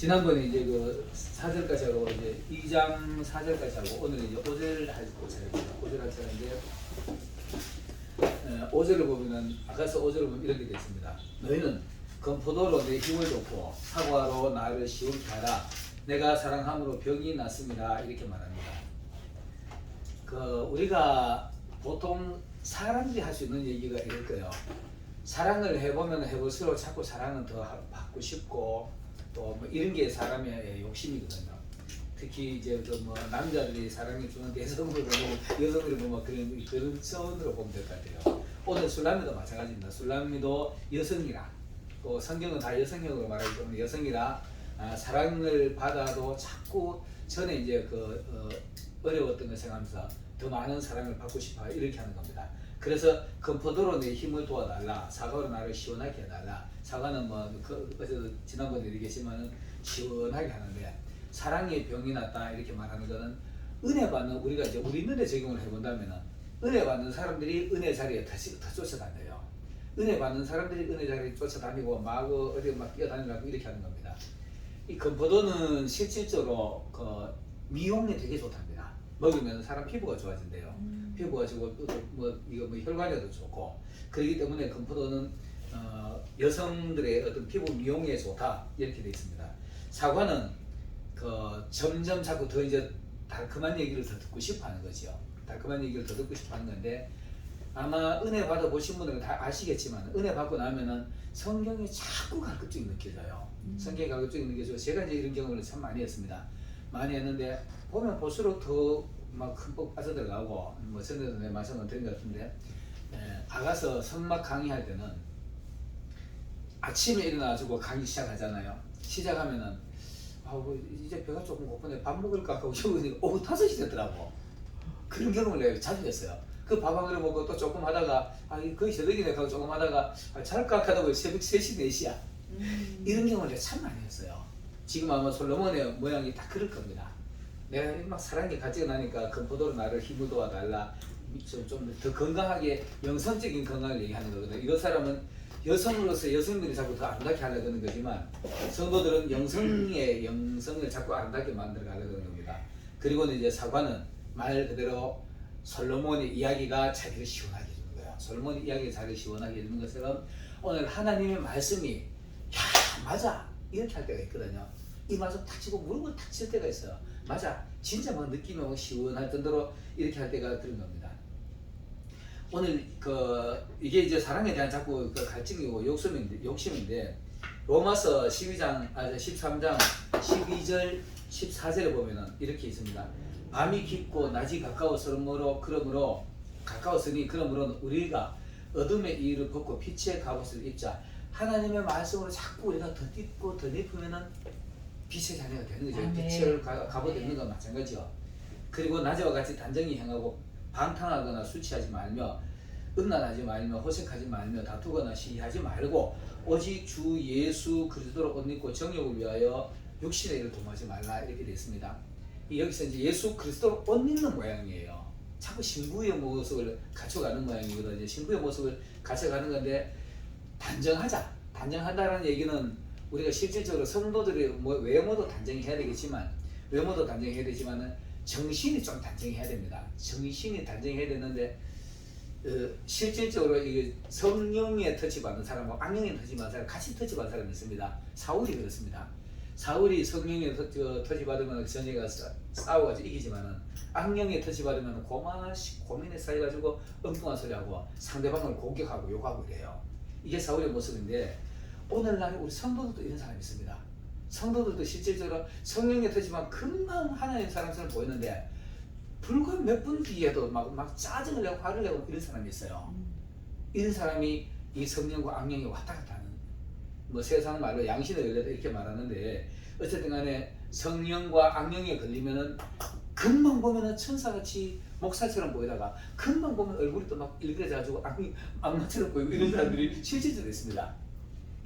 지난번에 이제 그 4절까지 하고 이제 2장 4절까지 하고 오늘 이제 5절 할 차례입니다. 5절 할 차례인데 5절을 보면은 아가서 5절을 보면 이렇게 되어 있습니다. 너희는 건포도로 내 힘을 줬고 사과로 나를 시원케 하라. 내가 사랑함으로 병이 났습니다. 이렇게 말합니다. 우리가 보통 사람들이 할 수 있는 얘기가 이럴 거예요. 사랑을 해보면 해볼수록 자꾸 사랑은 더 받고 싶고 또 뭐 이런 게 사람의 욕심이거든요. 특히 이제 뭐 남자들이 사랑해 주는 여성을 보고 여성을 보면 그런 차원으로 보면 될 것 같아요. 오늘 술람미도 마찬가지입니다. 술람미도 여성이라 또 성경은 다 여성형으로 말하기 때문에 여성이라 사랑을 받아도 자꾸 전에 이제 어려웠던 걸 생각하면서 더 많은 사랑을 받고 싶어 이렇게 하는 겁니다. 그래서 건포도로 내 힘을 도와달라. 사과로 나를 시원하게 해달라. 사과는 어제도 지난번에 얘기했지만 시원하게 하는데 사랑의 병이 났다 이렇게 말하는 거는 은혜 받는 우리가 이제 우리 눈에 적용을 해본다면은 은혜 받는 사람들이 은혜 자리에 더 쫓아다녀요. 은혜 받는 사람들이 은혜 자리에 쫓아다니고 어디 막 뛰어다니라고 이렇게 하는 겁니다. 이 건포도는 실질적으로 미용에 되게 좋답니다. 먹으면 사람 피부가 좋아진대요. 피부가 좋고 혈관에도 좋고 그렇기 때문에 건포도는 여성들의 어떤 피부 미용에 좋다 이렇게 되어 있습니다. 사과는 점점 자꾸 더 이제 달콤한 얘기를 더 듣고 싶어하는 거죠. 달콤한 얘기를 더 듣고 싶어하는 건데 아마 은혜 받아 보신 분들은 다 아시겠지만 은혜 받고 나면은 성경이 자꾸 가급적이 느껴져요. 성경이 가급적이 느껴져서 제가 이제 이런 경험을 참 많이 했습니다. 많이 했는데 보면 볼수록 더 막 흠뻑 빠져들어가고 뭐 전에도 내 말씀을 드린 것 같은데 아가서 선막 강의할 때는 아침에 일어나가지고 강의 시작하잖아요. 시작하면은 이제 배가 조금 고픈데 밥 먹을까 하고 저기 오후 5시 되더라고. 그런 경험을 내가 자주 했어요. 그 밥 한 그릇 먹고 또 조금 하다가 거의 저녁이네 하고 조금 하다가 잘까 하다 보니 새벽 3시 4시야. 이런 경험을 내가 참 많이 했어요. 지금 아마 솔로몬의 모양이 다 그럴 겁니다. 내가 막 사랑에 갇히고 나니까 건포도로 나를 힘을 도와달라. 좀 더 건강하게 영성적인 건강을 얘기하는 거거든요. 이런 사람은 여성으로서 여성들이 자꾸 더 아름답게 하려고 하는 거지만 성도들은 영성을 자꾸 아름답게 만들어 가려고 하는 겁니다. 그리고는 이제 사과는 말 그대로 솔로몬의 이야기가 자기를 시원하게 해주는 거예요. 솔로몬의 이야기가 자기를 시원하게 해주는 것처럼 오늘 하나님의 말씀이 야 맞아 이렇게 할 때가 있거든요. 이 말씀 탁 치고 무릎을 탁 칠 때가 있어요. 맞아 진짜 막 느끼면 막 시원할 정도로 이렇게 할 때가 그런 겁니다. 오늘 이게 이제 사랑에 대한 자꾸 갈증이고 욕심인데 로마서 13장 12절 14절에 보면은 이렇게 있습니다. 밤이 깊고 낮이 그러므로 우리가 어둠의 이유를 벗고 빛의 갑옷을 입자. 하나님의 말씀으로 자꾸 우리가 더 딛고 더 깊으면은 빛의 자녀가 되는 거죠. 빛을 갑옷 입는 건 마찬가지죠. 그리고 낮에와 같이 단정히 행하고 방탕하거나 수치하지 말며 음란하지 말며 호색하지 말며 다투거나 시기하지 말고 오직 주 예수 그리스도를 옷 입고 정욕을 위하여 육신의 일을 도모하지 말라 이렇게 되어 있습니다. 여기서 이제 예수 그리스도를 옷 입는 모양이에요. 자꾸 신부의 모습을 갖춰가는 모양이거든요. 신부의 모습을 갖춰가는 건데 단정한다는 얘기는 우리가 실질적으로 성도들의 외모도 단정해야 되겠지만 정신이 좀 단정해야 됩니다. 정신이 단정해야 되는데 실질적으로 이게 성령에 터치받는 사람과 악령에 터치받는 사람 같이 터치받는 사람이 있습니다. 사울이 그렇습니다. 사울이 성령에 터치받으면 전쟁가 싸워가지고 이기지만은 악령에 터치받으면 고민에 쌓여가지고 엉뚱한 소리하고 상대방을 공격하고 욕하고 이래요. 이게 사울의 모습인데 오늘날 우리 성도들도 이런 사람이 있습니다. 성도들도 실질적으로 성령에 터치만 금방 하나님 사람처럼 보이는데 불과 몇 분 뒤에도 막 짜증을 내고 화를 내고 이런 사람이 있어요. 이런 사람이 이 성령과 악령이 왔다 갔다 하는 세상 말로 양신의 열려다 이렇게 말하는데 어쨌든 간에 성령과 악령에 걸리면은 금방 보면은 천사같이 목사처럼 보이다가 금방 보면 얼굴이 또 막 일그러져가지고 악마처럼 보이고 이런 사람들이 실질적으로 있습니다.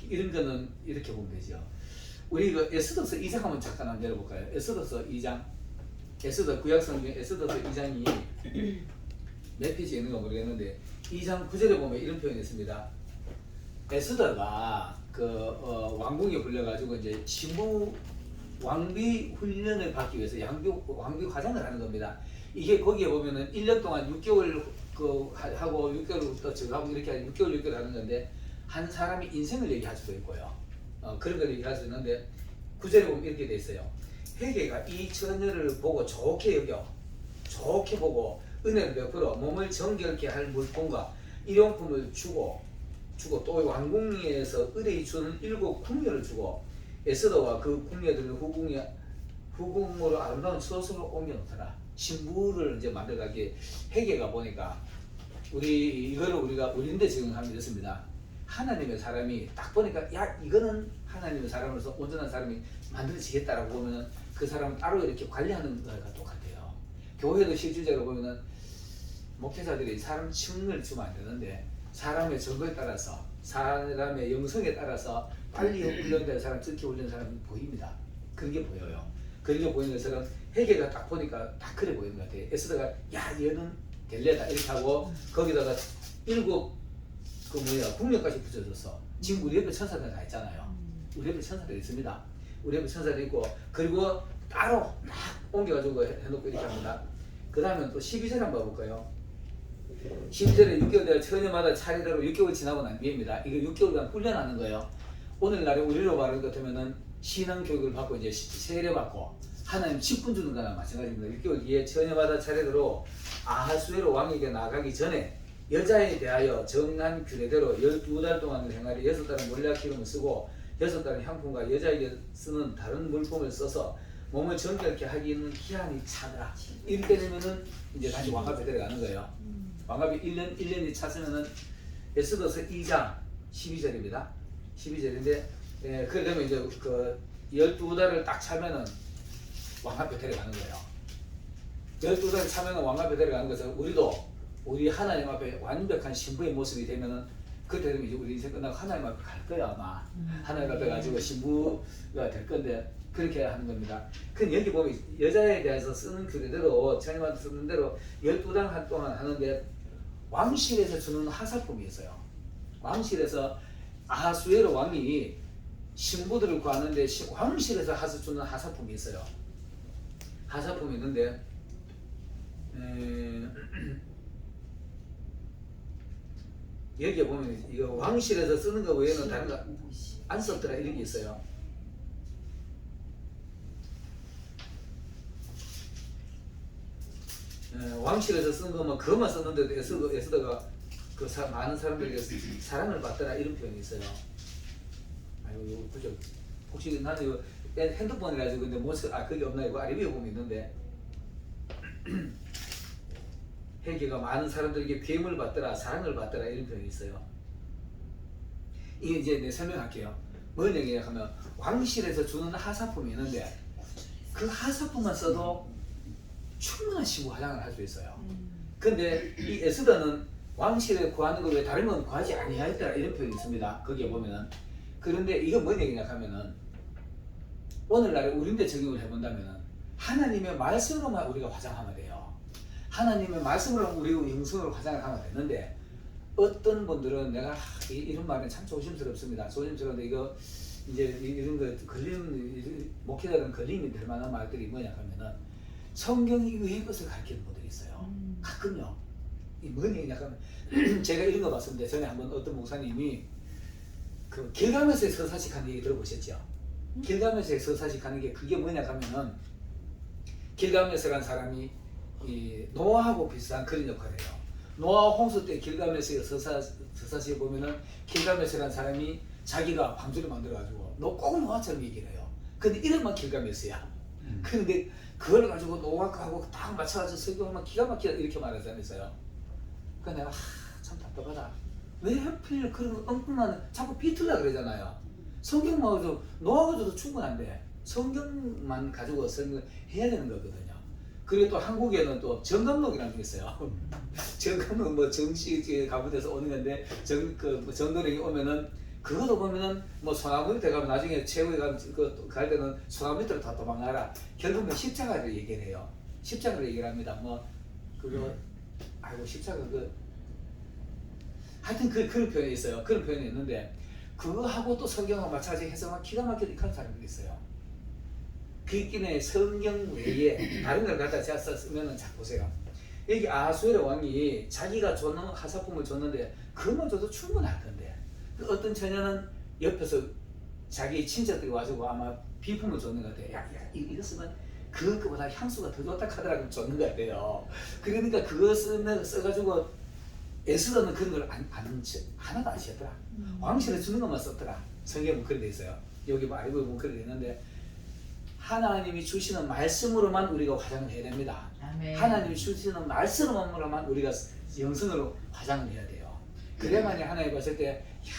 이런 거는 이렇게 보면 되죠. 우리 에스더서 2장 한번 잠깐 한번 열어볼까요? 에스더서 2장 구약성경 에스더서 2장이 몇 페이지에 있는가 모르겠는데 2장 9절에 보면 이런 표현이 있습니다. 에스더가 왕궁에 불려가지고 이제 신부 왕비 훈련을 받기 위해서 왕비 화장을 하는 겁니다. 이게 거기에 보면은 1년 동안 6개월 하고 6개월 또 저거 하고 이렇게 6개월 하는 건데 한 사람이 인생을 얘기할 수도 있고요. 그런 걸 얘기할 수 있는데 구절에 보면 이렇게 돼 있어요. 회개가 이 처녀를 보고 좋게 여겨 좋게 보고 은혜를 베풀어 몸을 정결케 할 물품과 일용품을 주고 또 왕궁리에서 의뢰이 주는 7 궁녀를 주고 에스더와 그 궁녀들을 후궁으로 아름다운 처소로 옮겨놓더라. 신부를 이제 만들어가기에 회개가 보니까 이거를 우리가 우리인데 적용하면 이렇습니다. 하나님의 사람이 딱 보니까 야 이거는 하나님의 사람으로서 온전한 사람이 만들어지겠다라고 보면은 그 사람은 따로 이렇게 관리하는 거가 똑같아요. 교회도 실질적으로 보면은 목회자들이 사람 층을 주면 안 되는데 사람의 정거에 따라서 사람의 영성에 따라서 빨리 훈련된 사람, 특히 훈련된 사람이 보입니다. 그런 게 보여요. 그런 게 보이는 것처럼 회개가 딱 보니까 딱 그래 보이는 것 같아요. 에스더가 야 얘는 될래다 이렇게 하고 거기다가 7 국력까지 붙여줬어. 지금 우리 옆에 천사들 다 있잖아요. 우리 옆에 천사들 있습니다. 우리 옆에 천사들 있고 그리고 따로 막 옮겨가지고 해놓고 이렇게 합니다. 그 다음에 또 12절 한번 봐볼까요? 12절에 6개월 되어 처녀마다 차례대로 6개월 지나고 난 뒤입니다. 이거 6개월간 훈련하는 거예요. 오늘날에 우리로 말하는 것 같으면은 신앙교육을 받고 이제 세례받고 하나님 10분 주는 거나 마찬가지입니다. 6개월 뒤에 처녀마다 차례대로 아하수에로 왕에게 나가기 전에 여자에 대하여 정한 규례대로 12달 동안을 행하리 6달은 몰약 기름을 쓰고 6달은 향품과 여자에게 쓰는 다른 물품을 써서 몸을 정결케 하기는 기한이 차더라. 이렇게 되면은 이제 다시 왕갑에 데려가는 거예요. 왕갑이 1년이 찼으면은 에스더서 2장 12절입니다. 12절인데 그러면 이제 그 12달을 딱 차면은 왕갑에 데려가는 거예요. 12달을 차면은 왕갑에 데려가는 것은 우리 하나님 앞에 완벽한 신부의 모습이 되면은 그때 되면 이제 우리 인생 끝나고 하나님 앞에 갈 거야 아마. 하나님 앞에 가지고 신부가 될 건데 그렇게 하는 겁니다. 근데 여기 보면 여자에 대해서 쓰는 규례대로 처녀마다 쓰는 대로 12달 동안 하는데 왕실에서 주는 하사품이 있어요. 왕실에서 아하수에로 왕이 신부들을 구하는데 왕실에서 주는 하사품이 있어요. 하사품이 있는데 여기에 보면 이거 왕실에서 쓰는 거 외에는 다른 거 안 썼더라 이런 게 있어요. 왕실에서 쓴 거면 그것만 썼는데도 에스더가 많은 사람들에게 사랑을 받더라 이런 표현이 있어요. 아이고 그죠? 혹시 나는 이거 핸드폰이라 가지고 근데 그게 없나 이거 아래 위에 보면 있는데 회개가 많은 사람들에게 괴물 받더라 사랑을 받더라 이런 표현이 있어요. 이게 이제 내가 설명할게요. 뭔 얘기냐 하면 왕실에서 주는 하사품이 있는데 그 하사품만 써도 충분한 신부 화장을 할 수 있어요. 근데 이 에스더는 왕실에 구하는 것 외에 다른 건 구하지 아니하였더라 이런 표현이 있습니다. 거기에 보면은 그런데 이건 뭔 얘기냐 하면은 오늘날에 우리인데 적용을 해본다면은 하나님의 말씀으로만 우리가 화장하면 돼요. 하나님의 말씀으로 우리 영성으로 화장을 하면 되는데 어떤 분들은 내가 이런 말은 참 조심스럽습니다. 조심스러운데 이거 이제 이런 거 목회자들은 걸림이 될 만한 말들이 뭐냐 하면은 성경 이외의 것을 가르치는 분들이 있어요. 가끔요. 이 뭔 얘기냐 하면 제가 이런 거 봤습니다. 전에 한번 어떤 목사님이 그 길가메스의 서사식 하는 얘기 들어보셨죠? 길가메스의 서사식 하는 게 그게 뭐냐 하면은 길가메스라는 사람이 이 노아하고 비슷한 그런 역할을 해요. 노아 홍수 때 길가메스의 서사시에 보면은 길가메스라는 사람이 자기가 방주를 만들어가지고 너 꼭 노아처럼 얘기를 해요. 근데 이름만 길가메스야. 근데 그걸 가지고 노아하고 딱 맞춰가지고 설교하면 기가 막히게 이렇게 말하잖아요. 그러니까 내가 참 답답하다. 왜 하필 그런 엉뚱한 자꾸 비틀라 그러잖아요. 성경만 가지고 노아 가지고도 충분한데 성경만 가지고 설명해야 되는 거거든요. 그리고 또 한국에는 또 정감록이라는 게 있어요. 정감록 뭐 정식 가부에서 오는 건데 정도령이 오면은 그것도 보면은 뭐 소나무 밑에 가면 나중에 최후에 갈 때는 소나무 밑으로 다 도망가라. 결국은 십자가를 얘기를 해요. 십자가를 얘기를 합니다. 뭐 그거 아이고 십자가 하여튼 그런 표현이 있어요. 그런 표현이 있는데 그거하고 또 성경과 마찬가지 해석만 기가 막히게 하는 사람들이 있어요. 그끼네 성경 외에 다른 걸 갖다 제가 쓰면은 자 보세요. 여기 아하수에로 왕이 자기가 줬는 하사품을 줬는데 그것만 줘도 충분할 건데 그 어떤 처녀는 옆에서 자기 친척들이 와가지고 아마 비품을 줬는 것 같아요. 야, 이거 쓰면 그것보다 향수가 더 좋다 하더라고 줬는 것 같아요. 그러니까 그거 써가지고 에스더는 그런 걸 하나도 안 지었더라. 왕실에 주는 것만 썼더라. 성경은 그렇게 돼 있어요. 여기 말고 보면 그렇게 돼 있는데 하나님이 주시는 말씀으로만 우리가 화장을 해야 됩니다. 아멘. 하나님이 주시는 말씀으로만 우리가 영성으로 화장을 해야 돼요. 그래야만이 하나님 봤을 때 야,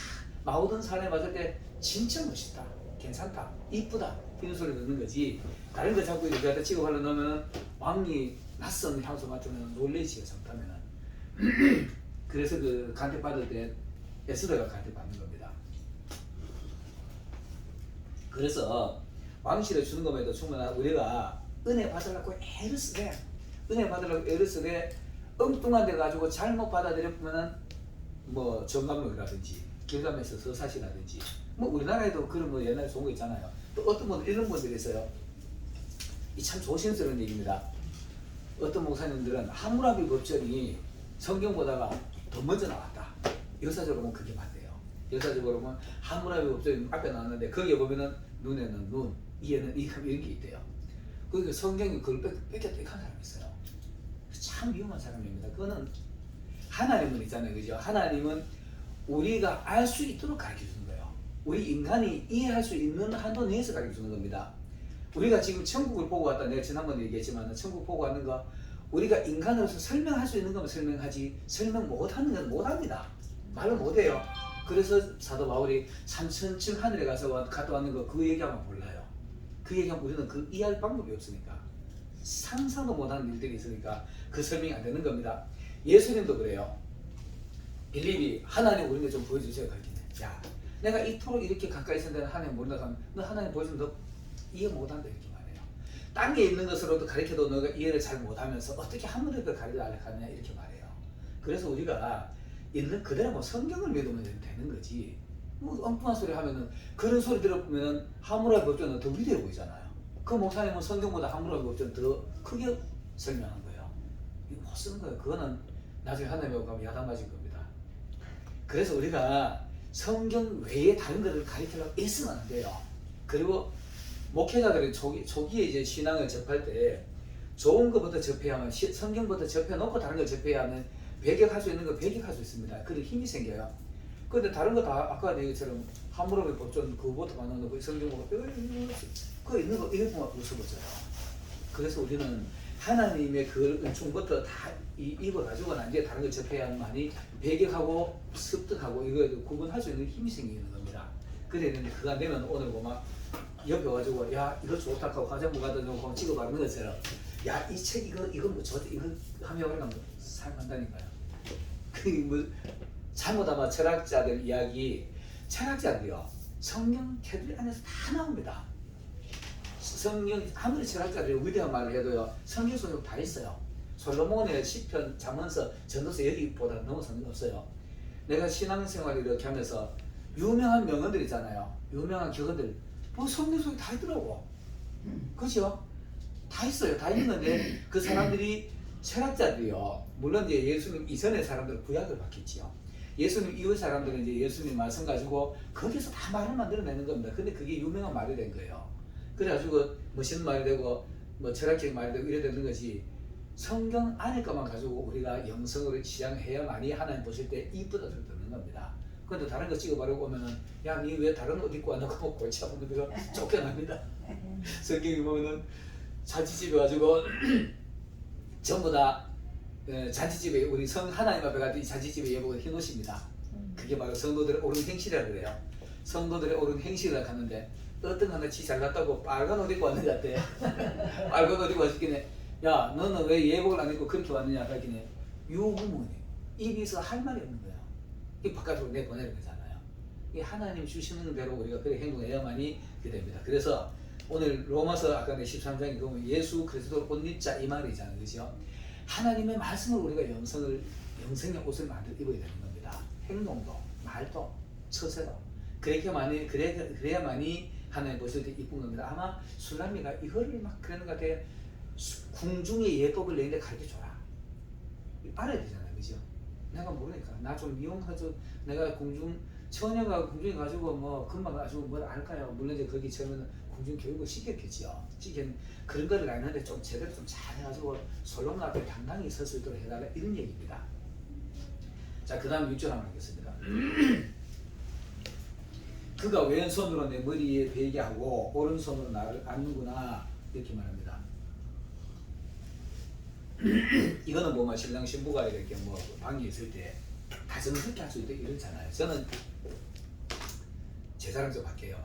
마오던 사람이 봤을 때 진짜 멋있다, 괜찮다, 이쁘다 이런 소리 듣는 거지. 다른 거 자꾸 이렇게 갖다 찍어발라 넣으면 왕이 낯선 향수 맡으면 놀래지요. 잘못하면은. 그래서 그 간택 받을 때 에스더가 간택 받는 겁니다. 그래서 왕실에 주는 것에도 충분한 우리가 은혜 받으려고 애를 쓰되 은혜 받으려고 애를 쓰되 엉뚱한 데 가지고 잘못 받아들였으면은 뭐 정감록이라든지 길가메스 서사시라든지 뭐 우리나라에도 그런 뭐 옛날에 좋은 거 있잖아요. 또 어떤 분들 이런 분들이 있어요. 이 참 조심스러운 얘기입니다. 어떤 목사님들은 하무라비 법전이 성경보다가 더 먼저 나왔다. 역사적으로 보면 그게 맞대요. 역사적으로 보면 하무라비 법전이 앞에 나왔는데 거기에 보면은 눈에는 눈, 이에는 이 이런 게 있대요. 그러니까 성경이 그걸 뺏겼다 한 사람이 있어요. 참 위험한 사람입니다. 그거는 하나님은 있잖아요, 그죠? 하나님은 우리가 알 수 있도록 가르쳐 주는 거예요. 우리 인간이 이해할 수 있는 한도 내에서 가르쳐 주는 겁니다. 우리가 지금 천국을 보고 왔다. 내가 지난번에 얘기했지만 천국 보고 왔는 거 우리가 인간으로서 설명할 수 있는 거면 설명하지 설명 못하는 건 못합니다. 말을 못해요. 그래서 사도 바울이 3천층 하늘에 가서 갔다 왔는 거 그 얘기하면 몰라요. 그 얘기하면 우리는 그 이해할 방법이 없으니까 상상도 못하는 일들이 있으니까 그 설명이 안 되는 겁니다. 예수님도 그래요. 빌립이 하나님 우리에게 좀 보여주세요. 가르치네. 야, 내가 이토록 이렇게 가까이 있었는데 하나님 모른다 하면 너 하나님 보여주면 너 이해 못한다 이렇게 말해요. 땅에 있는 것으로도 가르쳐도 너가 이해를 잘 못하면서 어떻게 한 번에 그 가르쳐달라고 하느냐 이렇게 말해요. 그래서 우리가 있는 그대로 뭐 성경을 믿으면 되는 거지 뭐 엉뚱한 소리 하면은 그런 소리 들어보면은 하무라비 법전은 더 위대해 보이잖아요. 그 목사님은 성경보다 하무라비 법전 더 크게 설명한 거예요. 이거 못 쓰는 거예요. 그거는 나중에 하나님하고 가면 야단 맞을 겁니다. 그래서 우리가 성경 외에 다른 것을 가르치려고 애쓰면 안 돼요. 그리고 목회자들이 초기에 이제 신앙을 접할 때 좋은 것부터 접해야만 성경부터 접해놓고 다른 걸 접해야 하면 배격할 수 있는 거 배격할 수 있습니다. 그런 힘이 생겨요. 근데 다른 거 다 아까 얘기처럼 하무라비 법전 그거부터 만나는 거 성경 보고 그거 있는 거 이런 것만 웃어보잖아요. 그래서 우리는 하나님의 그 은총부터 다 입어가지고 난 이제 다른 걸 접해야만이 배격하고 습득하고 이거 구분할 수 있는 힘이 생기는 겁니다. 그랬는데 그거 안 되면 오늘 보면 옆에 와가지고 야 이거 좋다 하고 화장품 갖다 놓고 찍어 바르는 것처럼 야 이 책 이거 뭐 좋다 이거 하면 우리가 뭐 사용한다니까요. 그 뭐 잘못 아마 철학자들 이야기 철학자들이요 성경 테두리 안에서 다 나옵니다. 성경 아무리 철학자들이 위대한 말을 해도요 성경 속에 다 있어요. 솔로몬의 시편, 잠언서, 전도서 여기보다 넘어서는 게 없어요. 내가 신앙생활을 이렇게 하면서 유명한 명언들 있잖아요. 유명한 격언들 뭐 성경 속에 다 있더라고. 그렇죠? 다 있어요. 다 있는데 그 사람들이 철학자들이요. 물론 이제 예수님 이전의 사람들은 구약을 받겠지요. 예수님 이후 사람들은 이제 예수님 말씀 가지고 거기서 다 말을 만들어내는 겁니다. 근데 그게 유명한 말이 된 거예요. 그래가지고 멋있는 말이 되고 뭐 철학적인 말이 되고 이래 되는 것이 성경 안에 것만 가지고 우리가 영성으로 지향해야만이 하나님 보실 때 이쁘다 듣는 겁니다. 근데 다른 거 찍어바르고 오면은 야 니 왜 다른 옷 입고 왔나 고 골치 아픈 분들은 쫓겨납니다. 성경이 보면은 잔치집에 가지고 전부 다 잔치집에 우리 성 하나님 앞에 가서 이 잔치집에 예복을 해놓으십니다. 그게 바로 성도들의 옳은 행실이라고 그래요. 성도들의 옳은 행실이라고 하는데 어떤 하나 지 잘났다고 빨간 옷 입고 왔는 것 같아. 빨간 옷 입고 왔길래 야 너는 왜 예복을 안 입고 그렇게 왔느냐 하길래 유부모님 입에서 할 말이 없는 거야. 이 바깥으로 내보내는 거잖아요. 이 하나님 주시는 대로 우리가 그렇게 행동해야만이 그게 됩니다. 그래서 오늘 로마서 아까 13장에 보면 예수 그리스도를 옷 입자 이 말이잖아요. 그죠? 하나님의 말씀을 우리가 영성의 옷을 만들어 입어야 되는 겁니다. 행동도, 말도, 처세도. 그래야만이 하나님 보실 때 이쁜 겁니다. 아마 술람이가 이거를 막 그러는 것 같아. 궁중의 예법을 내는데 가르쳐줘라. 알아야 되잖아요, 그죠? 내가 모르니까 나 좀 이용하죠. 내가 궁중 처녀가 궁중에 가지고 뭐 금방 가지고 뭘 알까요? 물론 이제 거기 처음에는 궁중 교육을 시켰겠지요. 그런 거를 아는데 좀 제대로 좀 잘해가지고 솔로몬 앞에 당당히 설 수 있도록 해달라 이런 얘기입니다. 자, 그 다음 6절 한번 하겠습니다. 그가 왼손으로 내 머리에 베게 하고 오른손으로 나를 안는구나 이렇게 말합니다. 이거는 뭐 신랑 신부가 이렇게 뭐 방에 있을 때 다정스럽게 할 수 있다 이러잖아요. 저는 제 자랑 좀 할게요.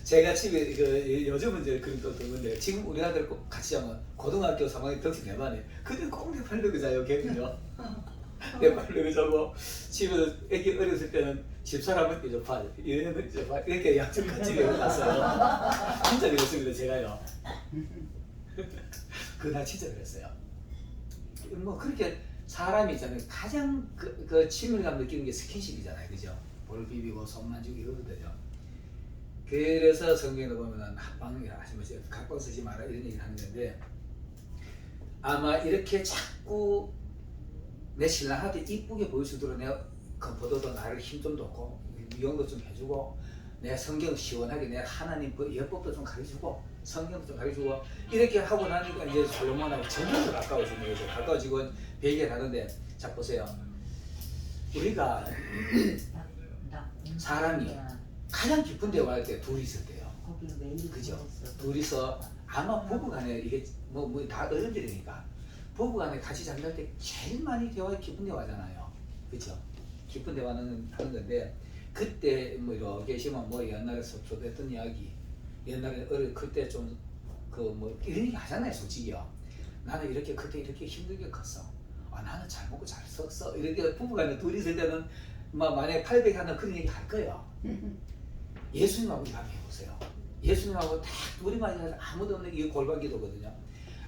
제가 집에 요즘은 이제 그런 또 드는데 지금 우리 아들 꼭 같이 하면 고등학교 3학년 덕지 내 반에 그때 꼭 내 팔려고 자요 걔는요. 내 팔려고 자고 집에서 애기 어렸을 때는 집사람은 이제 봐 얘는 이제 봐 이렇게 약속 같이 배워놨어요. 진짜 그랬습니다 제가요. 그날 진짜 그랬어요. 뭐 그렇게 사람이 있잖아요. 가장 그 친밀감 느끼는 게 스킨십이잖아요, 그죠? 볼 비비고 손 만지고 이러거든요. 그래서 성경에 보면은 합방이라 하시면서 각방 쓰지 마라 이런 얘기를 하는 건데 아마 이렇게 자꾸 내 신랑한테 이쁘게 보일 수 있도록 내가 컴포더도 나를 힘 좀 줬고 미용도 좀 해주고 내가 성경 시원하게 내가 하나님 예법도 좀 가르쳐주고 성경도 좀 가르쳐주고 이렇게 하고 나니까 이제 솔로몬하고 점점 더 가까워지는 거죠. 가까워지고 얘기를 하는데 자 보세요. 우리가 사람이 가장 깊은 대화 할 때 둘이 있을 때요. 그죠? 둘이서 아마 부부간에 이게 뭐 다 어른들이니까 부부간에 같이 잠잘 때 제일 많이 대화 깊은 대화잖아요. 그죠? 깊은 대화는 하는 건데 그때 뭐 이렇게 계시면 뭐 옛날에 소초됐던 이야기 옛날에 그때 좀 그 뭐 이런 얘기 하잖아요 솔직히요. 나는 이렇게 그때 이렇게 힘들게 컸어. 아 나는 잘 먹고 잘 썼어. 이렇게 부부간에 둘이 있을 때는 막 만약에 800 하는 그런 얘기 할 거예요. 예수님하고 한번 해보세요. 예수님하고 딱 둘이만 해서 아무도 없는 이게 골반 기도거든요.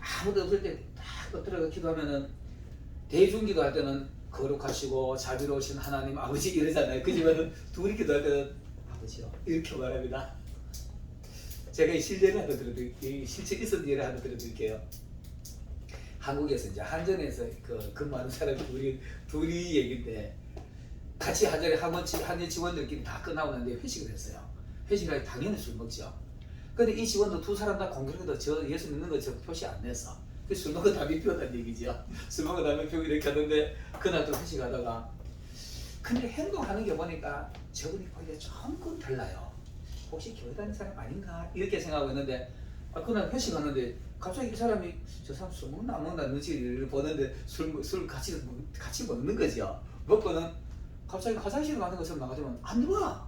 아무도 없을 때 딱 엎드려 기도하면은 대중기도 할 때는 거룩하시고 자비로우신 하나님 아버지 이러잖아요. 그지만은 둘이 기도할 때는 아버지요 이렇게 말합니다. 제가 실제를 하나 들어드릴게요. 실제 있었던 일을 하나 들어드릴게요. 한국에서 이제 한전에서 근무하는 사람이 둘이 얘기인데 같이 한전에 한전 직원들끼리 다 끝나고 났는데 회식을 했어요. 회식을 할 때 당연히 술 먹죠. 근데 이 직원도 두 사람 다 공교롭게도 저 예수 믿는 거 저 표시 안 냈어. 술 먹고 담배 피웠다는 얘기죠. 술 먹고 담배 피우고 이렇게 하는데 그날 또 회식하다가 근데 행동하는 게 보니까 저분이 보기에 조금 달라요. 혹시 교회 다니는 사람 아닌가 이렇게 생각하고 있는데 그날 회식하는데 갑자기 이 사람이 저 사람 술 먹나 안 먹나 눈치를 보는데 술 같이 먹는 거죠. 먹고는 갑자기 화장실 가는 것처럼 나가지만 안 들어와.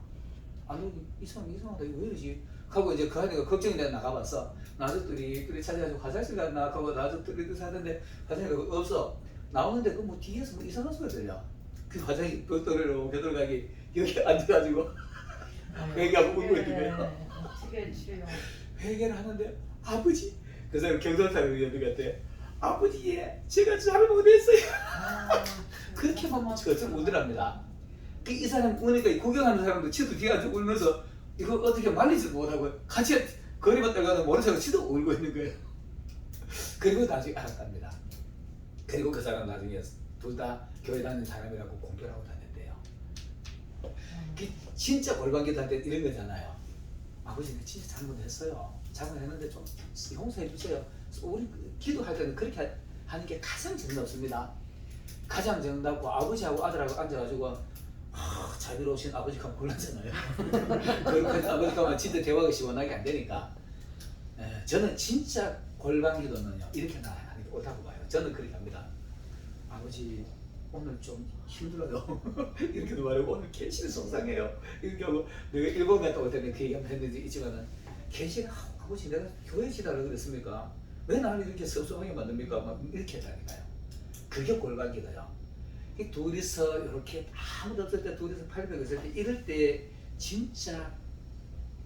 아니 이 사람 이상하다 이거 왜 이러지? 하고 이제 그 아이가 걱정이 돼 나가봤어. 나저들이 찾아가지고 화장실 갔나 하고 나저들이 사는데 화장실가 없어. 나오는데 그 뭐 뒤에서 뭐 이상한 소리 들려. 그 화장실 벽돌로 겨들가기 여기 앉아가지고 회개하고 울고 있는 거예요. 회개를 하는데 아버지 그 사람 경상사람이 여기 갔대. 아버지 예 제가 잘못했어요. 그렇게 보면 저좀 울더랍니다. 이 사람 우니까 구경하는 사람도 지도 뒤에 앉아 울면서 이거 어떻게 말리지도 못하고 같이 거리만 떨가도 모른 척 지도 울고 있는 거예요. 그리고 나중에 알았답니다. 그리고 그 사람 나중에 둘 다 교회 다니는 사람이라고 공표를 하고 다녔대요. 진짜 골방기도 할 때 이런 거잖아요. 아버지 내가 진짜 잘못했어요. 잘못했는데 좀 용서해 주세요. 우리 기도할 때는 그렇게 하는 게 가장 정답습니다. 가장 정답고 아버지하고 아들하고 앉아가지고 자비로우신 아버지 가면 곤란하잖아요. 그렇게 아버지 가면 진짜 대화가 시원하게 안 되니까 저는 진짜 골방 기도는요 이렇게 하는 게 옳다고 봐요. 저는 그렇게 합니다. 아버지 오늘 좀 힘들어요. 이렇게도 말하고 오늘 계시는 속상해요. 이렇게 하고 내가 일본 갔다 올 때는 그 얘기 한번 했는데 있지만은 계시는 아버지 내가 교회 지달라고 그랬습니까? 왜 나를 이렇게 섭섭하게 만듭니까? 막 이렇게 하니까요. 그게 골방 기도요. 이 둘이서 이렇게 아무도 없을 때 둘이서 800 있을 때 이럴 때 진짜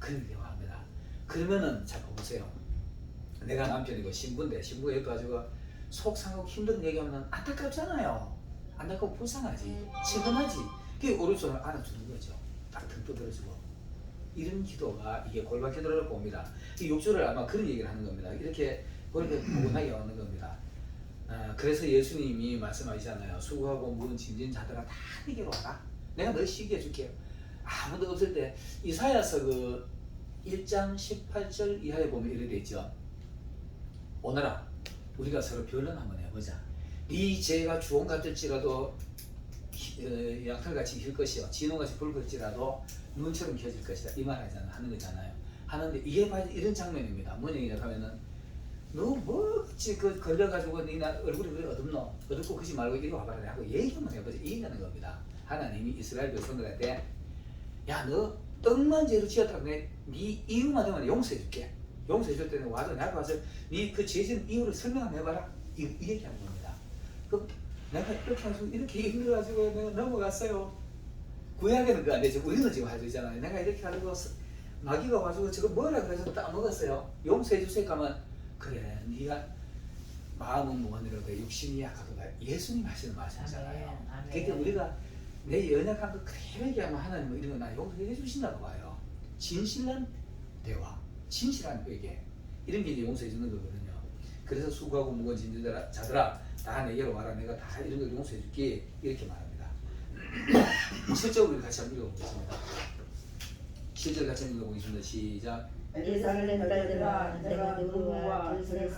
그런 대화합니다. 그러면은 자 보세요. 내가 남편이고 신부인데 신부가 여기 가지고 속상하고 힘든 얘기하면 안타깝잖아요. 안타깝고 불쌍하지. 측은하지. 그게 오른손을 안아주는 거죠. 딱 등 떠들어주고 이런 기도가 이게 골반 기도라고 봅니다. 이 6조를 아마 그런 얘기를 하는 겁니다. 이렇게 그렇게 포근하게 오는 겁니다. 그래서 예수님이 말씀하시잖아요. 수고하고 무거운 짐진 자들아 다 내게로 와라. 내가 널 쉬게 해줄게요. 아무도 없을 때 이사야서 그 1장 18절 이하에 보면 이렇게 돼 있죠. 오너라 우리가 서로 변론 한번 해보자. 네 죄가 주홍 같을지라도 양털같이 힐 것이요 진홍같이 붉을지라도 눈처럼 켜질 것이다. 이 말 하는 거잖아요. 하는데 이게 바로 이런 장면입니다. 뭐냐면 하면은 너 뭐지 그 걸려가지고 네 얼굴이 그래 어둡노? 어둡고 그러지 말고 이리 와봐라 하고 얘기 한번 해보자. 얘기하는 겁니다. 하나님이 이스라엘 백성들한테 야 너 떡만 죄로 지었다고 네 이유만 되면 용서해줄게. 용서해줄 때는 와서 나한테 와서 네 그 죄진 이유를 설명 한번 해봐라. 이 얘기하는 겁니다. 그럼 내가 이렇게 해서 이렇게 힘들어가지고 내가 넘어갔어요. 구약에는 그거 안 되죠. 우리는 지금 하고 있잖아요. 내가 이렇게 하고 마귀가 와서 저거 뭐라 그래서 따먹었어요. 용서해 주세요 하면 그래 네가 마음은 무한이라도 육신이 약하도다. 예수님 하시는 말씀이잖아요. 그러니까 우리가 내 연약한 거 그대로 얘기하면 하나님은 이런 거 나 용서해 주신다고 봐요. 진실한 대화, 진실한 회개 이런 게 이제 용서해 주는 거거든요. 그래서 수고하고 무거운 짐진 자들아 다 내게로 와라. 내가 다 이런 걸 용서해 줄게 이렇게 말합니다. 실적으로 같이 한번 읽어보겠습니다. 실적 같이 한번 읽어보겠습니다. 시작. 예루살렘 딸들아 내가 누구와 불순을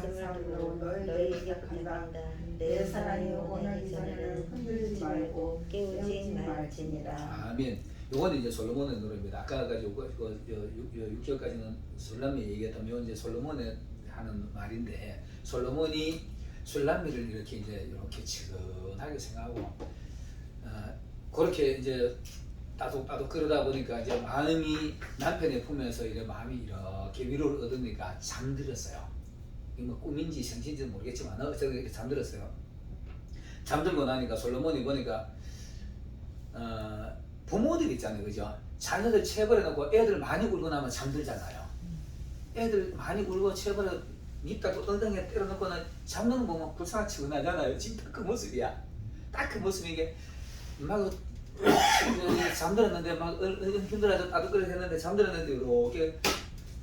너희에게 간다. 내 사랑이 오기 전에는 흔들지 말고 깨우지 말지니라. 아멘. 요거는 이제 솔로몬의 노래입니다. 아까까지 6절까지는 솔람이 얘기했다면 이제 솔로몬이 하는 말인데 솔로몬이 술람미를 이렇게 치근하게 생각하고 그렇게 이제 따독따독 그러다 보니까 이제 마음이 남편의 품에서 이래 마음이 이렇게 위로를 얻으니까 잠들었어요. 이게 뭐 꿈인지 생신지는 모르겠지만 어쨌든 이렇게 잠들었어요. 잠들고 나니까 솔로몬이 보니까 부모들 있잖아요, 그죠? 자녀들 채버려 놓고 애들 많이 울고 나면 잠들잖아요. 애들 많이 울고 채버려 닙다고 엉덩이에 때려놓고는 잠드는 거 보면 불쌍하치고 나잖아요. 지금 딱 그 모습이야. 딱 그 모습이 이게 막 잠들었는데 막 힘들어서 따뜻하게 했는데 잠들었는데 이렇게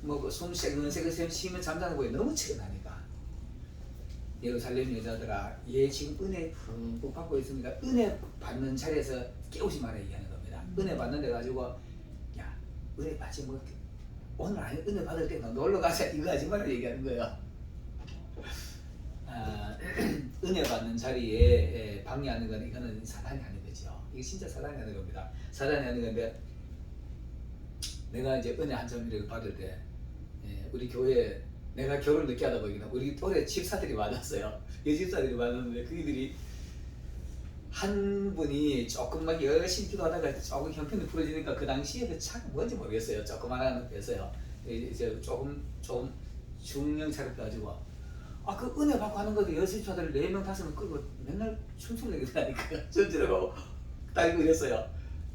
뭐숨 세근세근 쉬면 잠자는 거에 너무 치근하니까 예루살렘 여자들아 얘 지금 은혜 푹푹 받고 있으니까 은혜 받는 자리에서 깨우지 말아 얘기하는 겁니다. 은혜 받는 데 가지고 야 은혜 받지 뭐 오늘 아니 은혜 받을 때 너 놀러 가자 이거 하지 말아 얘기하는 거예요. 은혜 받는 자리에 방해하는 건 이거는 사단이 하는 거죠. 이게 진짜 사단이 하는 겁니다. 사단이 하는 건데 내가 이제 은혜 한 점이라고 받을 때 우리 교회 내가 결혼 늦게 하다 보니까 우리 또래 집사들이 많았어요. 여집사들이 많았는데 그들이 한 분이 조금만 열심히 기도하다가 조금 형편이 풀어지니까 그 당시에 그 차가 뭔지 모르겠어요. 조그만한 거였어요. 이제 조금 중형 차를 가지고 그 은혜 받고 하는 것도 여집사들 4명 5명 끌고 맨날 춤추는 얘기라니까요. 전체로 딱 그랬어요.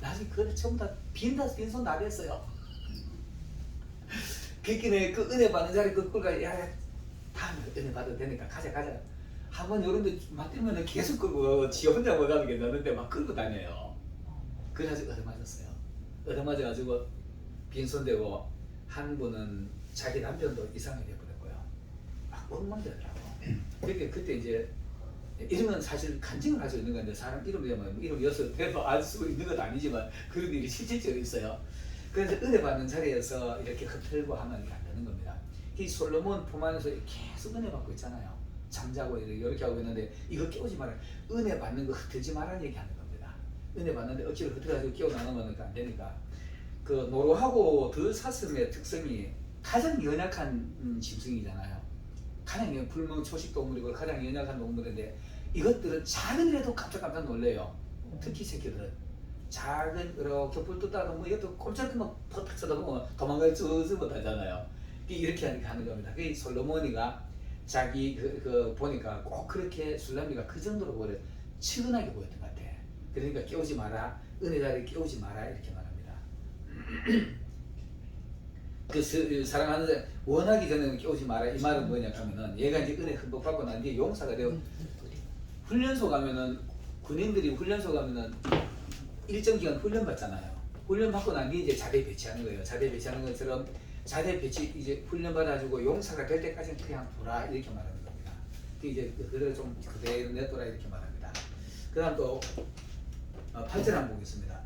나중에 그걸 전부 다 빈손 나댔어요. 그렇게 그 은혜 받는 자리 그 끌고 야 다음에 은혜 받아도 되니까 가자 한번 요런데 맞들면 계속 끌고 지 혼자 못 가는 게 너는데 막 끌고 다녀요. 그래가지고 얻어맞았어요. 얻어맞아가지고 빈손되고 한 분은 자기 남편도 이상하게 돼버렸고요. 막 엉망되더라고. 그렇게 그때 이제 이름은 사실 간증을 할 수 있는 건데 사람 이름 되면 이름 여서 대도 알 수 있는 건 아니지만 그런 일이 실질적으로 있어요. 그래서 은혜 받는 자리에서 이렇게 흩틀고 하면 이게 안 되는 겁니다. 이 솔로몬 품 안에서 계속 은혜 받고 있잖아요. 잠자고 이렇게 하고 있는데 이거 깨우지 마라. 은혜 받는 거 흩틀지 말라는 얘기하는 겁니다. 은혜 받는데 억지로 흩어가지고 깨어나면 안 되니까. 그 노루하고 들사슴의 특성이 가장 연약한 짐승이잖아요. 가장 불멍 초식 동물이고 가장 연약한 동물인데 이것들은 작은 일에도 깜짝깜짝 놀래요. 특히 새끼들은 작은 이렇게 불 뜯다가 뭐 이것도 꼼짝도 막 퍼탁 쳐다보면 도망갈 줄 못하잖아요. 이렇게 하는 겁니다. 그 솔로몬이가 자기 보니까 꼭 그렇게 술람미가 그 정도로 보여 치근하게 보였던 것 같아. 그러니까 깨우지 마라, 은혜 자리에 깨우지 마라 이렇게 말합니다. 그 사랑하는 사람 원하기 전에는 깨우지 마라 이 말은 뭐냐 하면은 얘가 이제 은혜 흠뻑 받고 난 뒤에 용사가 되고 훈련소 가면은 군인들이 훈련소 가면은 일정 기간 훈련 받잖아요. 훈련 받고 난 뒤에 이제 자대 배치하는 거예요. 자대 배치하는 것처럼 자대 배치 이제 훈련 받아주고 용사가 될 때까지는 그냥 돌아 이렇게 말하는 겁니다. 이제 그대로 좀 그대로 내둬라 이렇게 말합니다. 그다음 또 8절 한번 보겠습니다.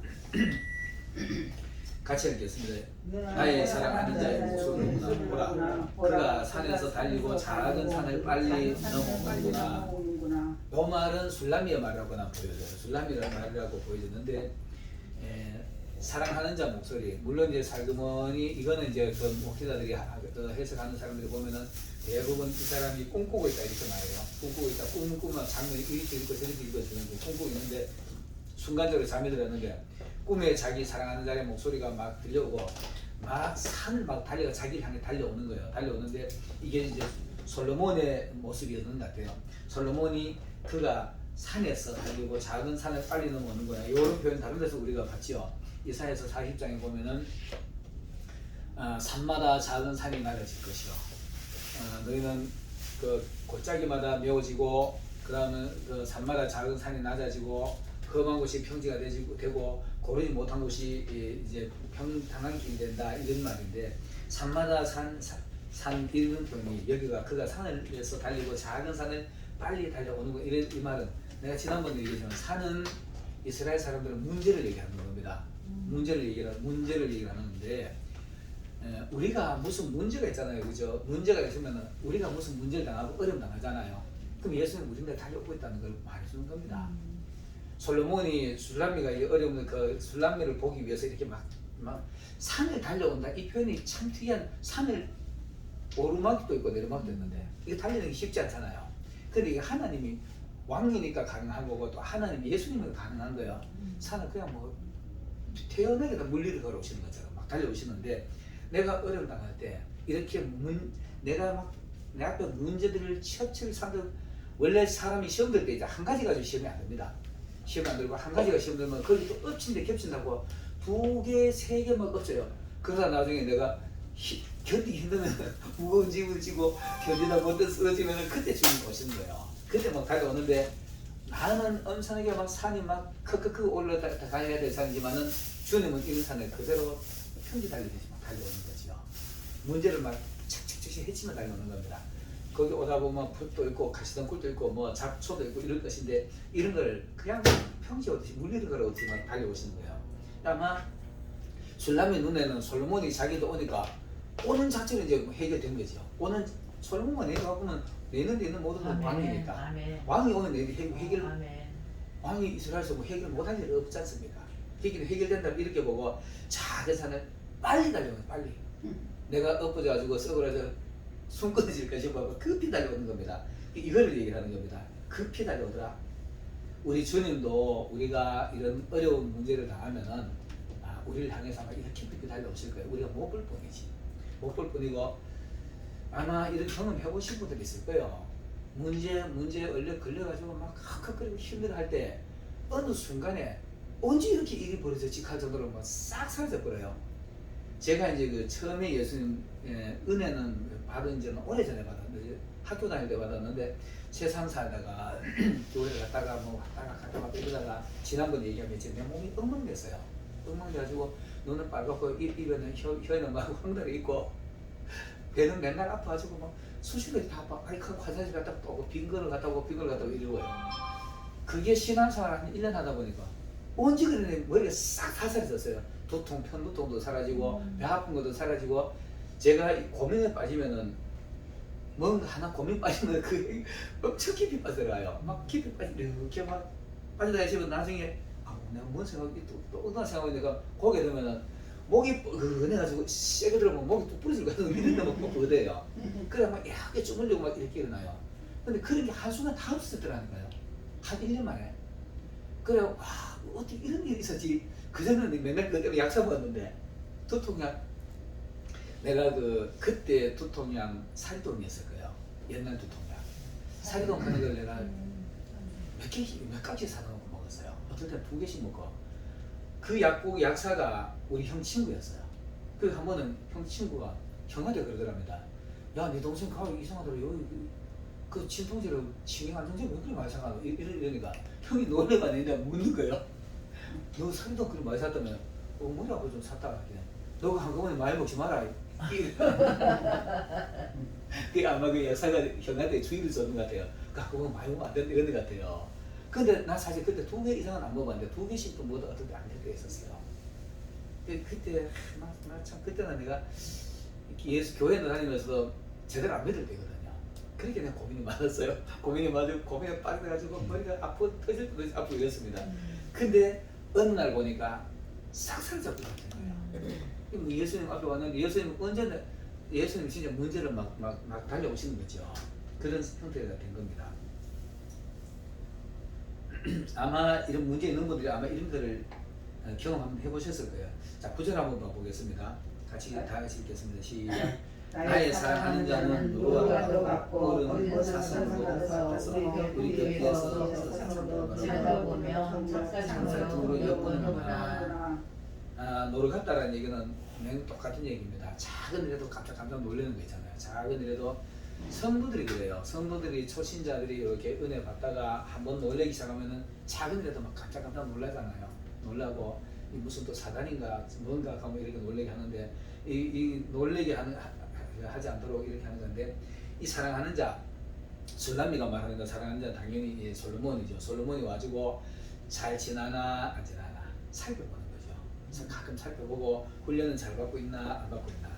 같이 읽겠습니다. 나의 사랑하는 자의 목소리를 보라. 그가 산에서 달리고 작은 산을 빨리 넘어오는구나. 이 말은 술람미의 말이라고나 보여져요. 술람미라는 말이라고 보여졌는데 사랑하는 자 목소리. 물론 이제 살그머니 이거는 이제 그 목회자들이 해석하는 사람들이 보면은 대부분 이 사람이 꿈꾸고 있다 이렇게 말해요. 꿈꾸고 있다. 꿈을 꾸면 장면이 이렇게 읽고 저렇게 읽어지는 거 꿈꾸고 있는데 순간적으로 잠이 들었는데 꿈에 자기 사랑하는 자의 목소리가 막 들려오고 막 산을 막 달려 자기를 향해 달려오는 거예요. 달려오는데 이게 이제 솔로몬의 모습이었는 것 같아요. 솔로몬이 그가 산에서 달리고 작은 산을 빨리 넘어오는 거야. 이런 표현 다른 데서 우리가 봤죠. 이사야서 40장에 보면은 산마다 작은 산이 낮아질 것이요. 너희는 그 골짜기마다 메워지고 그 다음에 그 산마다 작은 산이 낮아지고 험한 곳이 평지가 되고 고르지 못한 곳이 이제 평탄한 길이 된다 이런 말인데 산마다 산 이런 표현이 여기가 그가 산에서 달리고 작은 산을 빨리 달려오는 거 이 말은 내가 지난번에 얘기했지만 산은 이스라엘 사람들은 문제를 얘기하는 겁니다. 문제를 얘기하는데 우리가 무슨 문제가 있잖아요, 그죠? 문제가 있으면 우리가 무슨 문제를 당하고 어려움 당하잖아요. 그럼 예수님 우리한테 달려오고 있다는 걸 말해주는 겁니다. 솔로몬이 술람미가 이 어려운 그 술람미를 보기 위해서 이렇게 막 산을 달려온다. 이 표현이 참 특이한 산을 오르막도 있고 내리막도 있는데 이거 달리는 게 쉽지 않잖아요. 근데 이게 하나님이 왕이니까 가능한 거고 또 하나님 예수님은 가능한 거예요. 산은 그냥 뭐 태연하게 물리를 걸어오시는 것처럼 막 달려오시는데 내가 어려움 당할 때 이렇게 내가 막 내 앞에 문제들을 첩첩히 산들 원래 사람이 시험 들 때 이제 한 가지 가지고 시험이 안 됩니다. 시험 안 들고 한 가지가 시험 들면 거기 또 엎친데 겹친다고 2개, 3개 막 엎쳐요. 그러다 나중에 내가 견디기 힘들면 무거운 짐을 지고 견디다 못해 쓰러지면 그때 주님 오시는 거예요. 그때 막 달려오는데 나는 엄청나게 막 산이 막 크크크 올라가야 될 산이지만은 주님은 이런 산을 그대로 평지 달리듯이 막 달려오는 거죠. 문제를 막 착착착 해치며 달려오는 겁니다. 거기 오다 보면 붓도 있고 가시덤굴도 있고 뭐 잡초도 있고 이럴 것인데 이런 걸 그냥 평지 오듯이 물리를 걸어오듯이 막 달려오시는 거예요. 아마 술람의 눈에는 솔로몬이 자기도 오니까 오는 자체로 이제 해결된 거죠. 오는 솔로몬만 내려가 보면 내는 데는 모든 건 왕이니까 아멘. 왕이 오면 해결 아멘. 왕이 이스라엘에서 뭐 해결 못할 일 없지 않습니까? 해결된다 이렇게 보고 작은 산을 빨리 달려오는 빨리 내가 엎어져가지고 썩어라서 숨 끊어질까 싶어 급히 달려오는 겁니다. 이거를 얘기하는 겁니다. 급히 달려오더라. 우리 주님도 우리가 이런 어려운 문제를 당하면은 우리를 향해서 아마 이렇게 급히 달려오실 거예요. 우리가 못 볼 뿐이지. 못 볼 뿐이고 아마 이런 경험 해보신 분들 있을 거예요. 문제에 걸려가지고 막 헉헉거리고 힘들어할 때 어느 순간에 언제 이렇게 일이 벌어졌지 할 정도로 막 싹 사라져 버려요. 제가 이제 그 처음에 예수님 은혜는 받은 지는 오래전에 받았는데 학교 다닐 때 받았는데 세상 살다가 교회 갔다가 뭐 갔다가 이러다가 지난번 얘기하면 제 내 몸이 엉망됐어요. 엉망돼가지고 눈은 빨갛고 입에는 혀에는 막 황달이 있고 배는 맨날 아파가지고 막 수시로 다 아파. 아니 그 화장실 갔다 오고 빈거를 갔다 오고 이러고요. 그게 신앙생활 한 1년 하다 보니까 언제 그러니 머리가 싹 다 사라졌어요. 두통, 편두통도 사라지고 배 아픈 것도 사라지고 제가 고민에 빠지면은 뭔가 하나 고민 빠지면 그 엄청 깊이 빠져들어요. 막 깊이 이렇게 막 빠지다가 싶으면 나중에 내가 뭔 생각이 또 어떤 생각이 내가 거기에 되면은 목이 뻐근해가지고 세게 들어보면 목이 뚝 부러질 것 같아서 이런 데막 뻐근해요. 그래 막 약게 주물려고 막 이렇게 일어나요. 근데 그런 게 한순간 다 없었더라니까요. 한 1년 만에. 그래 와 어떻게 이런 일이 있었지. 그전에는 맨날 그때문에 약사 먹었는데 두통약 내가 그때 두통약 사리돈이었을 거예요. 옛날 두통약 사리돈 하는 걸 내가 몇 가지 사놓고 먹었어요. 어떨 때 2개씩 먹고 그 약사가 우리 형 친구였어요. 그 한 번은 형 친구가 형한테 그러더랍니다. 야, 네 동생 가고 이상하더라. 여기 그 진통제를 치매 안정제 왜 그리 많이 사가노? 이러니까 형이 놀래가 내가 묻는 거예요. 너 사리돈 그리 많이 샀다면 머리하고 좀 샀다 그래. 너가 한꺼번에 많이 먹지 마라. 그게 아마 그 여사가 형한테 주의를 줬는 것 같아요. 한꺼번에 많이 먹으면 안 된다 이런 것 같아요. 근데 나 사실 그때 2개 이상은 안 먹었는데 2개씩도 먹어도 어떻게 안 될 때 있었어요. 그때 참 그때는 내가 예수 교회 다니면서 제대로 안 믿을 때거든요. 그렇게 내가 고민이 많았어요. 고민에 빠져가지고 머리가 아프 터질 듯 아프고 이랬습니다. 근데 어느 날 보니까 싹싹 잡고 있는 거예요. 예수님 앞에 왔는데 예수님 언제나 예수님 진짜 문제를 막 달려오시는 거죠. 그런 형태가 된 겁니다. 아마 이런 문제 있는 분들이 아마 이런 거를 경험 한번 해보셨을 거예요. 자, 구절 한번 봐보겠습니다. 다 같이 읽겠습니다. 시작. 나의 사랑하는 자는 노루와 같고 어린 사슴으로 같아서 우리 곁에서 살다 보면 창살등으로 엿보는구나. 엿보는구나. 노루 같다라는 얘기는 매우 똑같은 얘기입니다. 작은 일에도 깜짝 놀라는 거 있잖아요. 작은 일에도 성도들이 그래요. 성도들이 초신자들이 이렇게 은혜 받다가 한번 놀라기 시작하면은 작은 일에도 막 깜짝 놀라잖아요. 놀라고 무슨 또 사단인가 뭔가 하면 이렇게 놀라게 하는데 이 놀라게 하지 않도록 이렇게 하는 건데 이 사랑하는 자 술람미가 말하는 거 사랑하는 자 당연히 솔로몬이죠. 솔로몬이 와주고 잘 지나나 안 지나나 살펴보는 거죠. 가끔 살펴보고 훈련은 잘 받고 있나 안 받고 있나.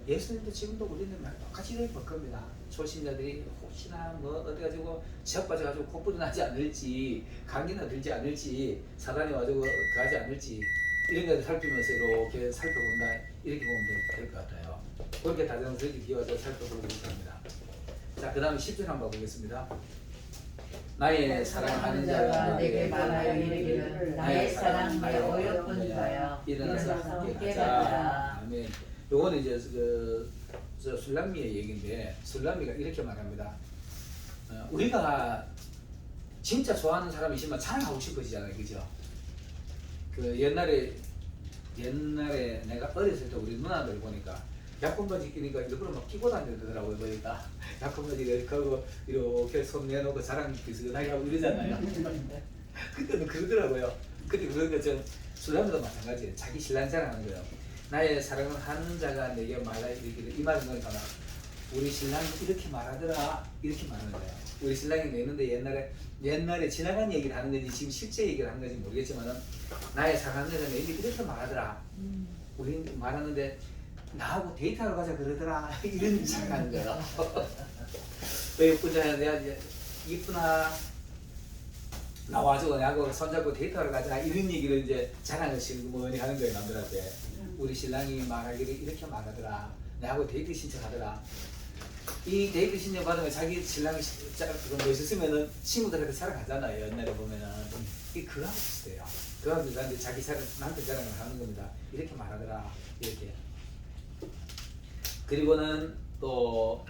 예수님도 지금도 우리는 똑같이 이렇게 볼 겁니다. 초신자들이 혹시나 뭐 어디 가지고 지압 빠져가지고 코뿔이 나지 않을지 감기나 들지 않을지 사단이 와가지고 그하지 않을지 이런 것을 살피면서 이렇게 살펴본다 이렇게 보면 될 것 같아요. 그렇게 다정스럽게 비워서 살펴보고 있습니다. 자, 그 다음에 10절 한번 보겠습니다. 나의 사랑하는 자가 내게 말하여 이르기를 나의 사랑 나의 어여쁜 자여 일어나서 함께 가자. 아멘. 요거는 이제 저 술람미의 얘기인데 술람미가 이렇게 말합니다. 우리가 진짜 좋아하는 사람이시면 자랑하고 싶어지잖아요, 그죠? 그 옛날에 내가 어렸을 때 우리 누나들 보니까 약혼 바지 끼니까 일부러 막 끼고 다니더라고요. 보니까 약혼 바지 이렇게 하고 이렇게 손 내놓고 자랑 비슷하게 하고 이러잖아요. 그때는 그러더라고요. 근데 그런 것처럼 술람미도 마찬가지예요. 자기 신랑 자랑하는 거예요. 나의 사랑을 하는 자가 내게 말하여 이르기를. 이 말은 뭐니까 우리 신랑이 이렇게 말하더라 이렇게 말하는 거예요. 우리 신랑이 내는데 옛날에 지나간 얘기를 하는 건지 지금 실제 얘기를 하는 건지 모르겠지만은 나의 사랑하는 자가 내게 이렇게 말하더라. 우리 말하는데 나하고 데이트하러 가자 그러더라 이런 짓을 하는 거예요. 왜 예쁘잖아요. 내가 이제 이쁘나 나와가지고 나하고 손잡고 데이트하러 가자 이런 얘기를 이제 자랑을 시그머니 하는 거예요. 남들한테. 우리 신랑이 말하기를 이렇게 말하더라. 나하고 데이트 신청하더라. 이 데이트 신청 받으면 자기 신랑이 멋있으면은 친구들한테 자랑하잖아요. 옛날에 보면은 이 그거하고 비슷해요. 그거하고 비슷한데 자기 남편 자랑을 하는 겁니다. 이렇게 말하더라. 이렇게. 그리고는 또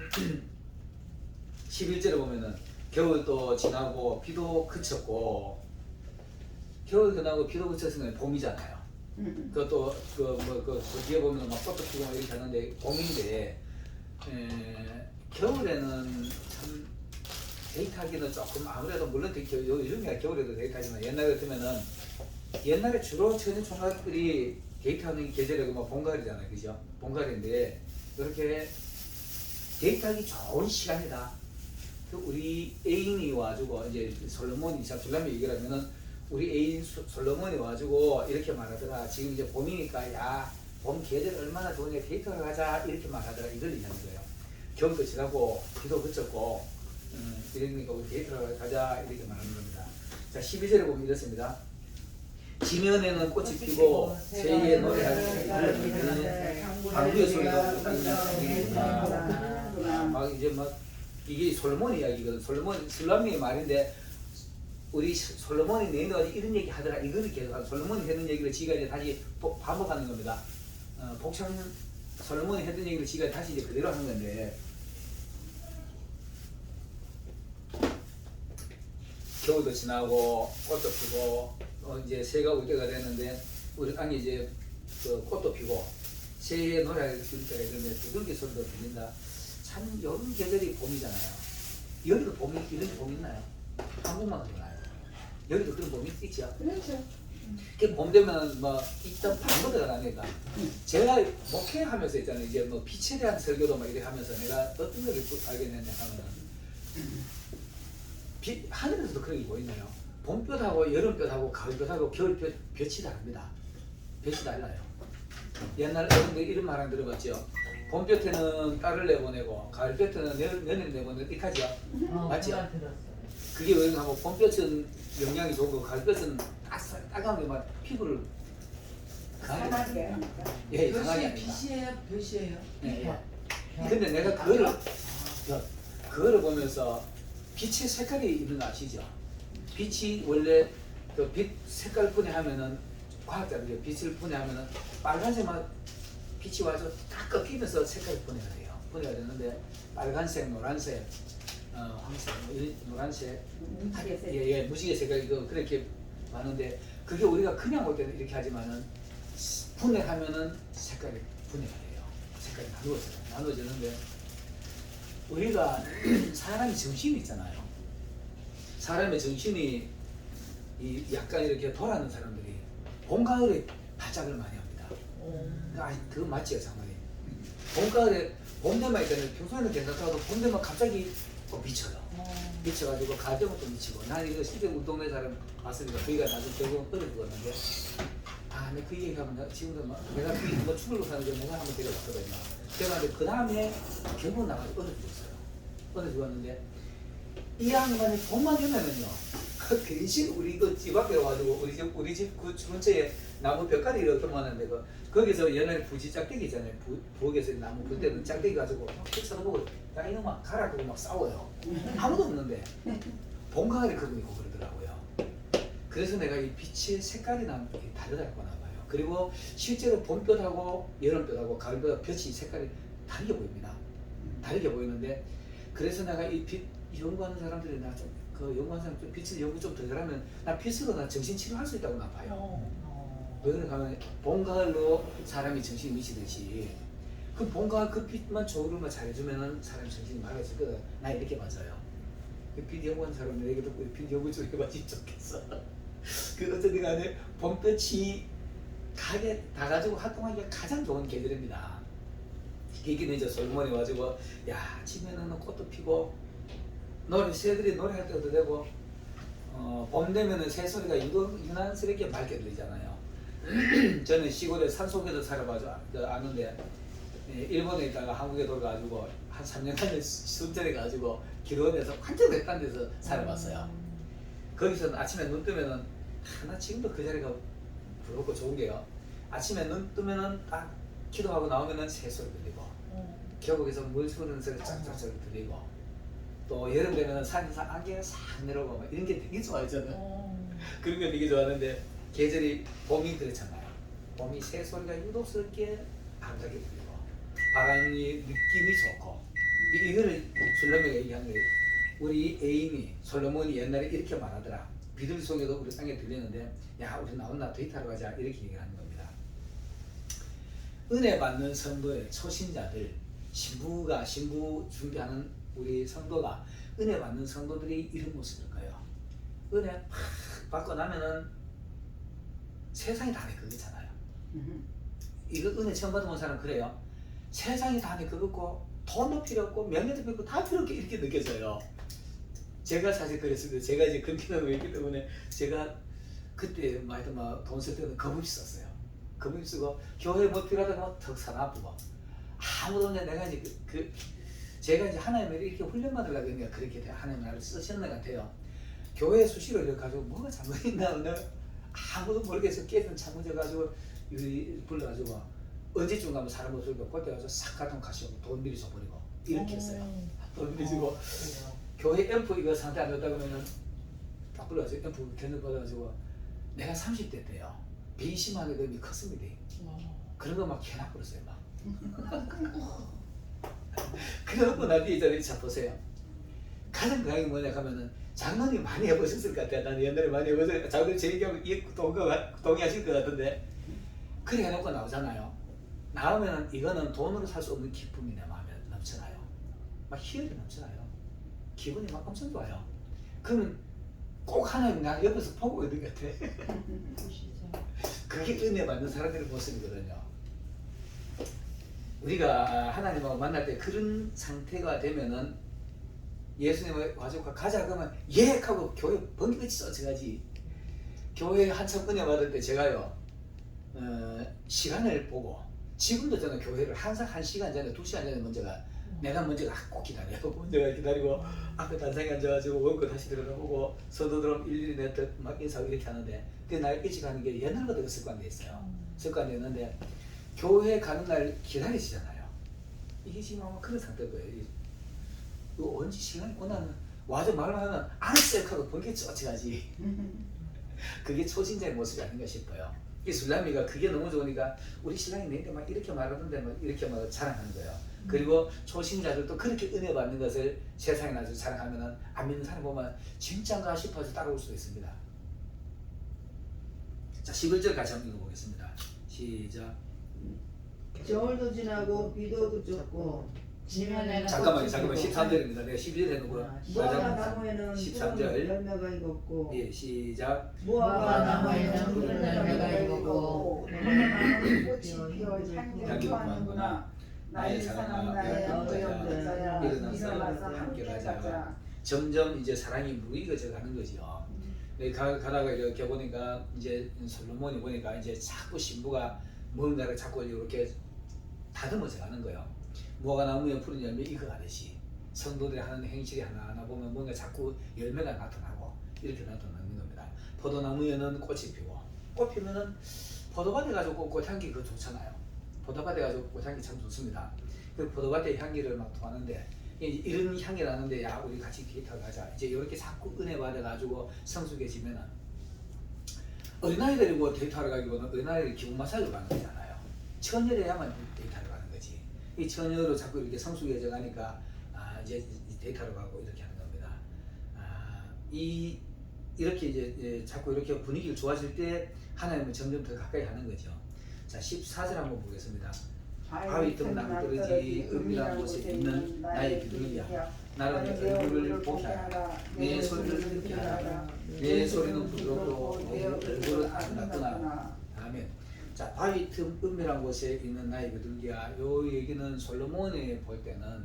11절에 보면은 겨울도 지나고 비도 그쳤고 겨울 끝나고 비도 그쳤으면 봄이잖아요. 그것도 그 뒤에 보면 막 꽃도 피고 이렇게 하는데 봄인데 겨울에는 참 데이트하기는 조금 아무래도 물론 요즘이야 겨울에도 데이트하지만 옛날 같으면은 옛날에 주로 처녀 총각들이 데이트하는 계절이 뭐 봄가을이잖아요, 그죠? 봄가을인데 이렇게 데이트하기 좋은 시간이다. 우리 애인이 와주고 이제 솔로몬이 술람미 얘기를 하면은 우리 애인 솔로몬이 와주고 이렇게 말하더라. 지금 이제 봄이니까 야 봄 계절 얼마나 좋으냐 데이트하러 가자 이렇게 말하더라. 이걸 얘기하는 거예요. 겨울도 지나고 비도 그쳤고 이러니까 우리 데이트하러 가자 이렇게 말하는 겁니다. 자 12절에 보면 이렇습니다. 지면에는 꽃이 피고 새의 노래하는 방구의 소리가 막 이제 막 이게 솔로몬 이야기거든. 솔로몬의 말인데 우리 솔로몬이 내놓은 이런 얘기 하더라. 이거를 계속 솔로몬이 했던 얘기를 지가 이제 다시 반복하는 겁니다. 복창 솔로몬이 했던 얘기를 지가 다시 이제 그대로 하는 건데 겨울도 지나고 꽃도 피고 이제 새가 올 때가 됐는데 우리 땅이 이제 그 꽃도 피고 새의 노래를 들을 때가 있는데 두들기 소리도 들린다. 참 여름 계절이 봄이잖아요. 여기도 봄이 이런 봄 있나요? 한국만 그러나요? 여기도 그런 봄이 있죠? 그렇죠. 그 봄 되면 뭐 일단 방법대가 나니까 제가 목회하면서 있잖아요. 이제 뭐 빛에 대한 설교도 막 이렇게 하면서 내가 어떤 걸 발견했냐 하면은 하늘에서도 그런 게 보이네요. 봄볕하고 여름볕하고 가을볕하고 겨울볕 볕이 다릅니다. 볕이 달라요. 옛날 어른들 이런 말 안 들어봤죠? 봄볕에는 딸을 내보내고 가을볕에는 며느리 내보내고 이까지요. 맞죠? 들었어요. 그게 왜 하면 봄볕은 영양이 좋고 가을볕은 따가운 게 막 피부를 상하게 예, 상하게 합니다. 빛이에요? 볕이에요? 예, 예. 근데 내가 그거를 보면서 빛의 색깔이 있는 거 아시죠? 빛이 원래 그 빛 색깔 분해하면은 과학자들이 빛을 분해하면은 빨간색만 빛이 와서 다 꺾이면서 색깔이 분해가 돼요. 분해가 되는데 빨간색, 노란색, 황색, 뭐 이런 노란색, 무지개색. 예, 무지개 색깔 이거 그렇게 많은데 그게 우리가 그냥 볼 때는 이렇게 하지만은 분해하면은 색깔이 분해가 돼요. 색깔이 나누어지는데 우리가 사람이 정신이 있잖아요. 사람의 정신이 약간 이렇게 돌아가는 사람들이 봄 가을에 발작을 많이 합니다. 그거 맞지요, 장관님? 봄 가을에 봄 되면 있잖아요. 평소에는 괜찮다고 봄 되면 갑자기 미쳐요. 미쳐가지고 가을 되면 또 미치고. 난 이거 실제 우리 동네 사람 봤으니까 그이가 나도 결국은 떨어 죽었는데 내가 그 얘기하면 지금도 막 내가 그 죽을로 사는데 내가 한번 데려갔거든요. 데려갔는데 그 다음에 결국 나가서 얼어 죽었어요. 얼어 죽었는데 이 양반이 봄만 되면은요. 괜시 우리 그 집 앞에 와가지고 우리 집 그 근처에 나무 벽가리 이렇게 많은데 거기서 옛날에 부지 짝대기 있잖아요. 부엌에서 나무 그때는 짝대기 가지고 쳐다보고 야 이놈아 가라 그러고 막 싸워요. 아무도 없는데 봄 가을에 그분이 있고 그러더라고요. 그래서 내가 이 빛의 색깔이 다르다고 나봐요. 그리고 실제로 봄볕하고 여름볕하고 가을볕 빛이 색깔이 다르게 보입니다. 다르게 보이는데 그래서 내가 이 빛 연구하는 사람들이 나 좀 그 연구하는 사람 좀 빛을 연구 좀 더 잘하면 나 빛으로 나 정신 치료할 수 있다고 나 봐요. 왜 그런가 하면 봄 가을로 사람이 정신이 미치듯이 그 봄 가을 그 빛만 조금만 잘해주면은 사람이 정신이 맑아질 거다. 나 이렇게 맞아요. 그 빛 연구하는 사람들에게도 빛 연구 좀 해봤으면 좋겠어. 그 어쨌든 간에 봄볕이 가게 다 가지고 활동하기가 가장 좋은 계절입니다. 이게 이제 솔몬이 와가지고 야 집에는 꽃도 피고 새들이 노래할 때도 되고 봄 되면은 새소리가 유난스럽게 맑게 들리잖아요. 저는 시골에 산속에서 살아봐서 아는데 일본에 있다가 한국에 돌아가지고 한 3년간 순천에 가지고 기도원에서 완전 외딴 데서 살아봤어요. 거기서 아침에 눈 뜨면은 나 지금도 그 자리가 부럽고 좋은 게요. 아침에 눈 뜨면은 딱 기도하고 나오면은 새소리 들리고 계곡에서 물 흐르는 소리 쫙쫙쫙 들리고 또 여름 되면 산에서 안개가 싹 내려오고 막 이런 게 되게 좋아요 저는. 그런 거 되게 좋아하는데 계절이 봄이 그렇잖아요. 봄이 새소리가 유독스럽게 아름답게 들리고 바람이 느낌이 좋고 이거를 솔로몬이 얘기하는 거예요. 우리 애인이 솔로몬이 옛날에 이렇게 말하더라. 비둘기 속에도 우리 땅에 들리는데 야 우리 나온나 데이트하러 가자 이렇게 얘기를 하는 겁니다. 은혜 받는 성도의 초신자들 신부 준비하는 우리 성도가 은혜 받는 성도들이 이런 모습일 거예요. 은혜 팍 받고 나면은 세상이 다 내 그거잖아요. 이거 은혜 처음 받은 사람 그래요. 세상이 다 내 그거고 돈도 필요 없고 명예도 필요 없고 다 필요 없게 이렇게 느껴져요. 제가 사실 그랬습니다. 제가 이제 근기능이 있기 때문에 제가 그때 돈 쓸 때는 겁없이 썼어요. 겁없이 쓰고 교회 뭐 필요하다고 턱 사나쁘고 아무도 없는데 내가 이제 제가 이제 하나님을 이렇게 훈련 받으려고 했는데 그렇게 하나님 나를 쓰셨는 것 같아요. 교회 수시로 이렇게 가지고 뭐가 잘못있나 아무도 모르겠어 깨진 잘못해가지고 불러가지고 언제쯤 가면 사람 없으니까 그때 가서 싹 가ton 가시고 돈 미리 줘버리고 이렇게 했어요. 돈 미리 주고 교회 앰프 이거 상태 안 좋다 그러면은 딱 불러가지고 앰프 견적 받아가지고 내가 30대 때요. 비심하게 되면 컸습니다. 그런 거 막 해놔버렸어요 막. 그래갖고 나중에 이 자리에 자 보세요. 가장 강한 게 뭐냐 하면은 장로님 많이 해보셨을 것 같아요. 나는 옛날에 많이 해보셨어요. 장로님 제 얘기하면 동의하실 것 같은데 그래 해놓고 나오잖아요. 나오면은 이거는 돈으로 살 수 없는 기쁨이 내 마음에 넘쳐나요. 막 희열이 넘쳐나요. 기분이 막 엄청 좋아요. 그러면 꼭 하나님 나 옆에서 보고 있는 것 같아. 그게 은혜 받는 사람들의 모습이거든요. 우리가 하나님하고 만날 때 그런 상태가 되면은 예수님을 가지고 가자 그러면 예 하고 교회 번개같이 쫓아가지. 교회 한참 은혜 받을 때 제가요 시간을 보고 지금도 저는 교회를 항상 1시간 전에 2시간 전에 먼저가 내가 먼저가 꼭 기다려요. 먼저가 기다리고 앞에 단상에 앉아가지고 원고 다시 들어가보고 서도 들어오면 일일이 내가 막 인사하고 이렇게 하는데 그게 날 일찍 가는 게 옛날부터 습관돼 있어요. 습관돼 있는데 교회 가는 날 기다리시잖아요. 이게 지금 아마 그런 상태일 거예요. 이거 언제 시간이 오나는 와서 말을 하면 알았어요 하고 번개 쫓아가지. 그게 초신자의 모습이 아닌가 싶어요. 이 술람이가 그게 너무 좋으니까 우리 신랑이 내한테 막 이렇게 말하던데 막 이렇게 막 자랑하는 거예요. 그리고 초신자들도 그렇게 은혜 받는 것을 세상에 나서 자랑하면은 안 믿는 사람 보면 진짜인가 싶어서 따라올 수도 있습니다. 자, 11절 같이 한번 읽어보겠습니다. 시작. 겨울도 지나고 비도 그쳤고 지면에는 잠깐만요. 13절입니다. 내가 12절 해놓고 무화과 나무에는 13절. 푸른 열매가 익었고 예, 시작. 무화과 나무에는 나무에는 푸른 푸른 열매가 열매가 익었고 익었고 꽃이 피어 향기를 향기를 구하는구나. 나의 사랑 나의 어여자야 일어나서 함께 가자. 점점 이제 사랑이 무르익어져 가는 거죠. 가다가 이렇게 보니까 이제 솔로몬이 보니까 이제 자꾸 신부가 뭔가를 자꾸 이렇게 다듬어져 가는 거예요. 무화과 나무에 푸른 열매 익어가듯이 성도들이 하는 행실이 하나하나 보면 뭔가 자꾸 열매가 나타나고 이렇게 나타나는 겁니다. 포도나무에는 꽃이 피고 꽃 피면은 포도밭에 가지고 꽃향기 그거 좋잖아요. 포도밭에 가지고 꽃향기 참 좋습니다. 그 포도밭에 향기를 막 토하는데 이런 향기 나는데 야 우리 같이 데이트하러 가자. 이제 이렇게 자꾸 은혜 받아 가지고 성숙해지면은 어린아이들이 뭐 데이트하러 가기보다는 어린아이들이 기분 마사지를 받는 거잖아요. 처녀래야만 데이트하러 가는 거지. 이 처녀로 자꾸 이렇게 성숙해져 가니까 이제 데이트하러 가고 이렇게 하는 겁니다. 이렇게 이제 자꾸 이렇게 분위기가 좋아질 때 하나님은 점점 더 가까이 하는 거죠. 자, 14절 한번 보겠습니다. 바위 틈 낭떠러지 은밀한 곳에 있는 나의 비둘기야, 나를 얼굴을 보게 하라. 내 소리를 듣게 하라. 내 소리는 부드럽고 내 얼굴은 아름답구나. 아멘. 자, 바위 틈 은밀한 곳에 있는 나의 비둘기야. 요 얘기는 솔로몬이 볼 때는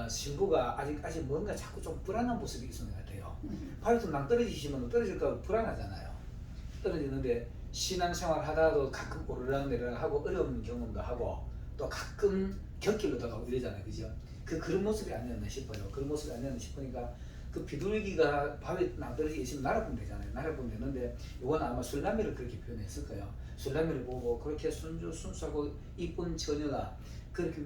신부가 아직 뭔가 자꾸 좀 불안한 모습이 있는 것 같아요. 바위 틈 낭떠러지시면 떨어질까 불안하잖아요. 떨어지는데 신앙생활 하다가도 가끔 오르락내리락 하고 어려운 경험도 하고 또 가끔 곁길로도 가고 이러잖아요. 그죠? 그런 모습이 아니었나 싶어요. 그런 모습이 아니었나 싶으니까 그 비둘기가 바위에 낭떠러지 있으면 날아보면 되잖아요. 날아보면 되는데 이건 아마 술라미를 그렇게 표현했을 거예요. 술라미를 보고 그렇게 순수하고 이쁜 처녀가 그렇게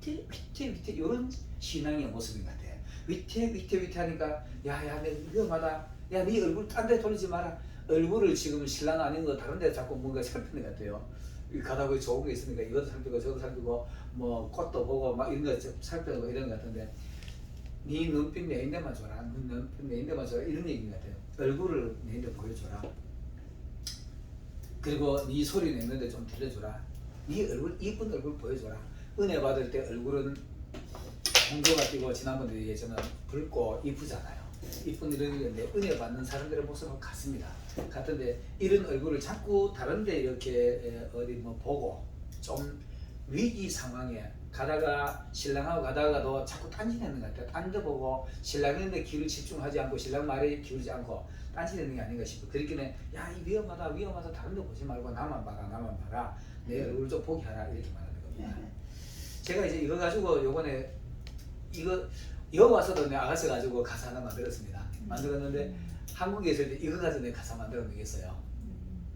위태 이런 신앙의 모습인 것 같아요. 위태 하니까 야야 내 위험하다. 야 네 얼굴 딴 데 돌리지 마라. 얼굴을 지금 신랑 아닌 거 다른 데 자꾸 뭔가 살피는 것 같아요. 가다 보니 좋은 게 있으니까 이것도 살피고 저것도 살피고 뭐 꽃도 보고 막 이런 거 살펴보고 이런 것 같은데 네 눈빛 내 인데만 줘라. 눈빛 내 인데만 줘라. 이런 얘기인 것 같아요. 얼굴을 내 인데 보여줘라. 그리고 네 소리 내는데 좀 들려줘라. 네 얼굴 이쁜 얼굴 보여줘라. 은혜 받을 때 얼굴은 홍조가 띄고 지난번에 얘기했지만 붉고 이쁘잖아요. 이쁜 이런 게 은혜 받는 사람들의 모습은 같습니다. 같은데 이런 얼굴을 자꾸 다른데 이렇게 어디 뭐 보고 좀 위기 상황에 가다가 신랑하고 가다가도 자꾸 딴짓하는 것 같아요. 딴 데 보고 신랑인데 귀를 집중하지 않고 신랑 말에 기울이지 않고 딴짓하는 게 아닌가 싶어요. 그렇기는 야 이 위험하다 다른 데 보지 말고 나만 봐라 내 얼굴 좀 보게 하라 이렇게 말하는 겁니다. 제가 이제 이거 가지고 요번에 이거 와서도 내 아가씨 가지고 가사 하나 만들었습니다. 만들었는데 한국에 있을 때 이거 가지고 내 가사 만들어 놓겠어요.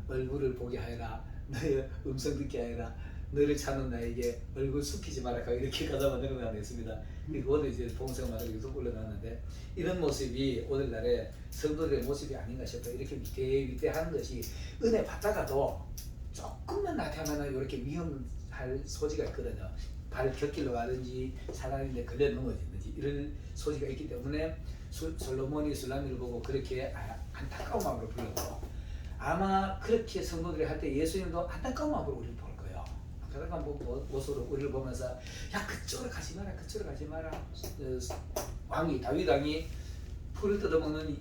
얼굴을 보게 하여라. 너의 음성 듣게 하여라. 너를 찾는 나에게 얼굴 숙이지 마라. 이렇게 가사 만들어 놨습니다. 그것도 이제 동영상 만들어 유튜브 올려놨는데 이런 모습이 오늘날의 성도들의 모습이 아닌가 싶어요. 이렇게 위태위태하는 것이 은혜 받다가도 조금만 나타나면 이렇게 위험할 소지가 있거든요. 발 곁길로 가든지 사람인데 걸려 넘어지든지 이런 소지가 있기 때문에 솔로몬이 술라미를 보고 그렇게 안타까운 마음으로 불렀고 아마 그렇게 성도들이 할 때 예수님도 안타까운 마음으로 우리를 볼 거예요. 안타까운 모습으로 우리를 보면서 야 그쪽으로 가지 마라. 왕이 다윗 왕이 풀을 뜯어먹는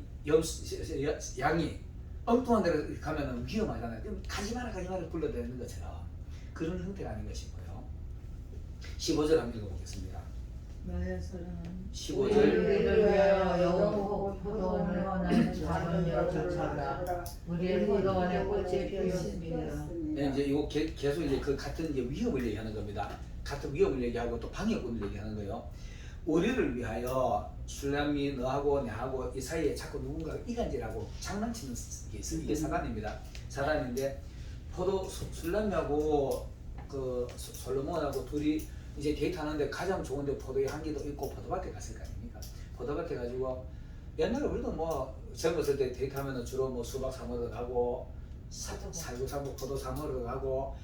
양이 엉뚱한 데로 가면 위험하잖아요. 그럼 가지 마라 불러대는 것처럼 그런 형태가 아닌가 싶어요. 15절 한번 읽어보겠습니다. 나의 사랑은 15절 우리를 위하여 영국 포도원을 원하는 작은 여조차가 우리의 포도원에 꽃이 피었습니다. 네, 이제 이거 계속 이제 그 같은 이제 위협을 얘기하는 겁니다. 같은 위협을 얘기하고 또 방해꾼을 얘기하는 거예요. 우리를 위하여 술람이 너하고 내하고 이 사이에 자꾸 누군가가 이간질하고 장난치는 게 있어요. 이게 사단입니다. 사단인데 술람이하고 그 솔로몬하고 둘이 이제 데이트하는데 가장 좋은데 포도의 향기도 있고 포도밭에 갔을 거 아닙니까? 포도밭에 가지고 옛날에 우리도 뭐 젊었을 때 데이트하면 주로 뭐 수박 사 먹으러 가고 살구 사 먹고 포도 사 먹으러 가고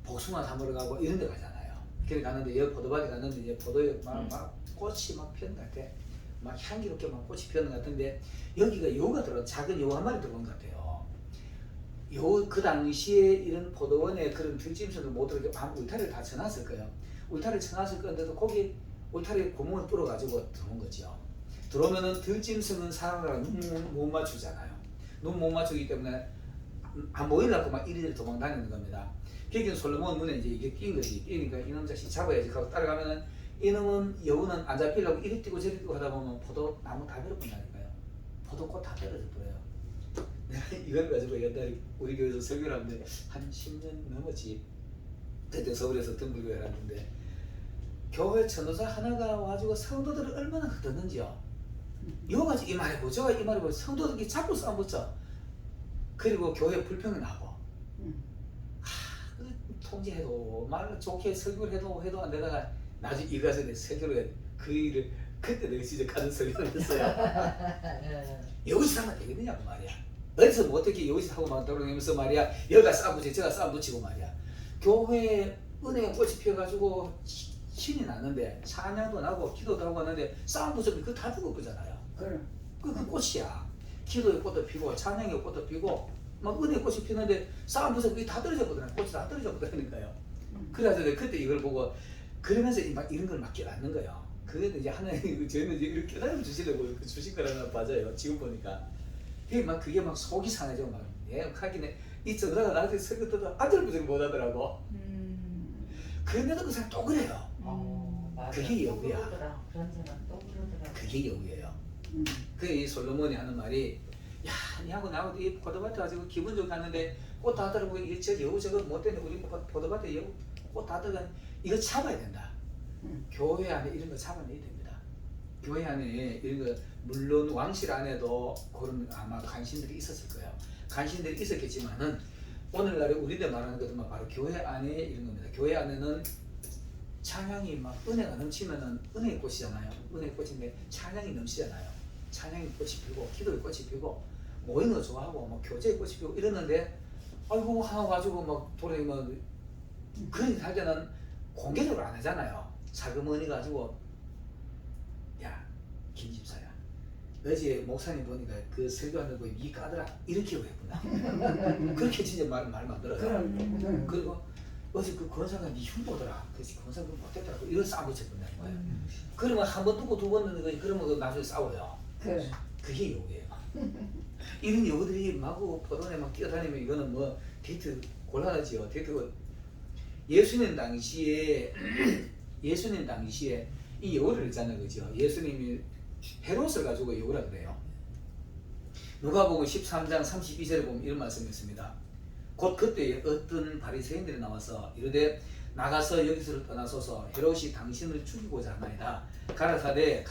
복숭아 사 먹으러 가고 이런 데 가잖아요. 그래 가는데 여기 포도밭에 갔는데 이제 포도에 막 꽃이 막 피는 것 같아. 막 향기롭게 막 꽃이 피는 것 같은데 여기가 여우가 들어 작은 여우 한 마리 들어온 것 같아요. 여우 그 당시에 이런 포도원에 그런 들짐승을 못 들어오게 울타리를 다 쳐놨을 거예요. 울타리를 쳐놨을 건데도 거기 울타리에 구멍을 뚫어가지고 들어온 거죠. 들어오면은 들짐승은 사람을 눈 못 맞추잖아요. 눈 못 맞추기 때문에 안 보이려고 막 이리저리 도망다니는 겁니다. 그러니까 솔로몬 눈에 이제 이게 띈 거지. 띄니까 이놈 자식 잡아야지 하고 따라가면은 이놈은 여우는 안 잡히려고 이리 뛰고 저리 뛰고 하다 보면 포도 나무 다 베려본다니까요. 포도꽃 다 떨어져 버려요. 내가 이걸 가지고 옛날에 우리 교회에서 설교를 하는데 한 10년 넘었지. 그때 서울에서 등불교회를 하는데 교회 전도사 하나가 와가지고 성도들을 얼마나 흩었는지요. 여우가 이 말이고 저가 이 말이고 성도들이 자꾸 싸움 붙여. 그리고 교회 불평이 나고 통제해도 말 좋게 설교를 해도 안 되다가 나중에 이 가서 내 설교를 해. 그 일을 그때 내가 진짜 가는 설교를 했어요. 여기서 하면 되겠느냐고 말이야. 어디서 뭐 어떻게 여기서 하고 막 돌아다니면서 말이야. 여기가 싸움 붙이고 저가 싸움 붙이고 말이야. 교회에 은혜가 꽃이 피어가지고 신이 났는데 찬양도 나고 기도도 하고 하는데 싸움 붙이면 그거 다 죽어버잖아요. 그 꽃이야. 기도의 꽃도 피고 찬양의 꽃도 피고 막 은혜의 꽃이 피는데 싸움 붙이면 그게 다 떨어졌거든요. 꽃이 다 떨어졌거든요. 그래서 내가 그때 이걸 보고 그러면서 막 이런 걸 막 깨닫는 거예요. 그게 이제 하나님 저희는 이제 이렇게 깨달음 주시려고 주신 거라는 맞아요. 지금 보니까 그게 막 속이 상해져 막 하기네 이 전사가 나한테 설교 듣다 아들 부정 못 하더라고. 그런데도 그 사람 또 그래요. 그게 여우야. 그런 사람 또 그러더라고. 그게 여우예요. 이 솔로몬이 하는 말이 야, 니하고 나하고 이 포도밭에 가지고 기분 좋게 갔는데 꽃 다 들어보고 이게 저 여우 저거 못 되네 우리 포도밭에 여우 꽃 다 들어간 이거 잡아야 된다. 교회 안에 이런 거 잡아내야 됩니다. 교회 안에 이런 거 물론 왕실 안에도 그런 아마 간신들이 있었을 거예요. 간신들이 있었겠지만은 오늘날에 우리들 말하는 것도 바로 교회 안에 이런 겁니다. 교회 안에는 찬양이 막 은혜가 넘치면은 은혜의 꽃이잖아요. 은혜의 꽃인데 찬양이 넘치잖아요. 찬양의 꽃이 피고 기도의 꽃이 피고 모이는 거 좋아하고 뭐 교제의 꽃이 피고 이러는데 아이고 하나 가지고 막 돌아다니면 그런 할 때는 공개적으로 안 하잖아요. 사그머니 가지고 야 김집사야 어제 목사님 보니까 그 설교하는 거 이 까더라 이렇게 했구나. 그렇게 진짜 말 만들어요. 그리고 어제 그 권사가 네 흉보더라. 그래서 권사가 못했더라고 이런 싸움 붙였던다는 거예요. 그러면 한 번 두고 두 번 넣는 거지. 그러면 그 나중에 싸워요. 그게 여우예요. 이런 여우들이 마구 포도원에 막 뛰어다니면 이거는 뭐 데이트 곤란하지요. 데이트 예수님 당시에 이 여우를 했잖아요. 그죠? 예수님이 헤롯을 가지고 여우라 그래요. 누가복음 13장 32절에 보면 이런 말씀이 있습니다. 곧 그때 어떤 바리새인들이 나와서 이르되 나가서 여기서를 떠나소서 헤롯이 당신을 죽이고자 하나이다. 가라사대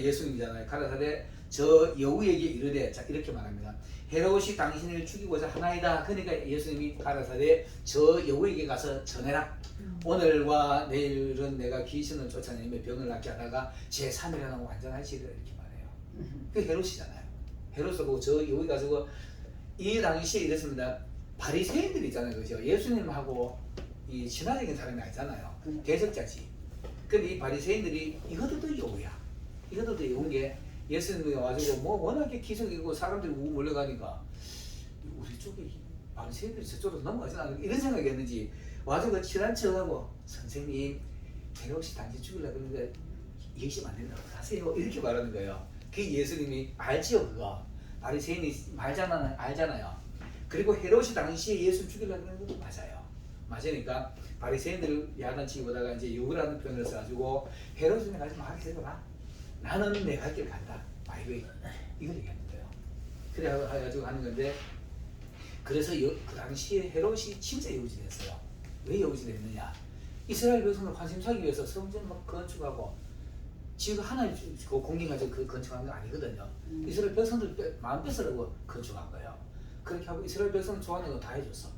예수님이잖아요. 가라사대 저 여우에게 이르되 자 이렇게 말합니다. 헤롯이 당신을 죽이고자 하나이다. 그러니까 예수님이 가라사대 저 여우에게 가서 전해라. 오늘과 내일은 내가 귀신을 쫓아내며 병을 낫게 하다가 제3일에는 완전하시리라 이렇게 말해요. 그게 헤롯이잖아요. 헤롯을 보고 저 여우에 가지고 이 당시에 이랬습니다. 바리새인들이 있잖아요. 그죠? 예수님하고 이 신화적인 사람이 아니잖아요. 대적자지. 근데 이 바리새인들이 이것들도 여우야. 이것들도 여우인 게 예수님이 와가지고 뭐 워낙에 기적이고 사람들이 우 몰려가니까 우리 쪽에 바리새인들이 저쪽으로 넘어가지 않나 이런 생각이 했는지 와가지고 친한 척하고 선생님 헤롯이 당신 죽이려고 그러는데 예심 안 된다고 하세요. 이렇게 말하는 거예요. 그 예수님이 알지요 그거. 바리새인이 알잖아요. 그리고 헤롯이 당시에 예수 죽이려고 하는 것도 맞아요. 맞으니까 바리새인들을 야단치기보다가 이제 욕을 하는 표현을 써가지고 헤롯이 가지 마, 해봐라. 나는 내 갈 길 간다. 이걸 얘기하는 거예요. 그래 가지고 하는 건데, 그래서 그 당시에 헤롯이 진짜 여우짓했어요. 왜 여우짓했느냐? 이스라엘 백성을 관심사기 위해서 성전 막 건축하고, 지금 하나님 공경하죠. 그 건축한 거 아니거든요. 이스라엘 백성들 마음 뺏으려고 건축한 거예요. 그렇게 하고 이스라엘 백성 좋아하는 거 다 해줬어.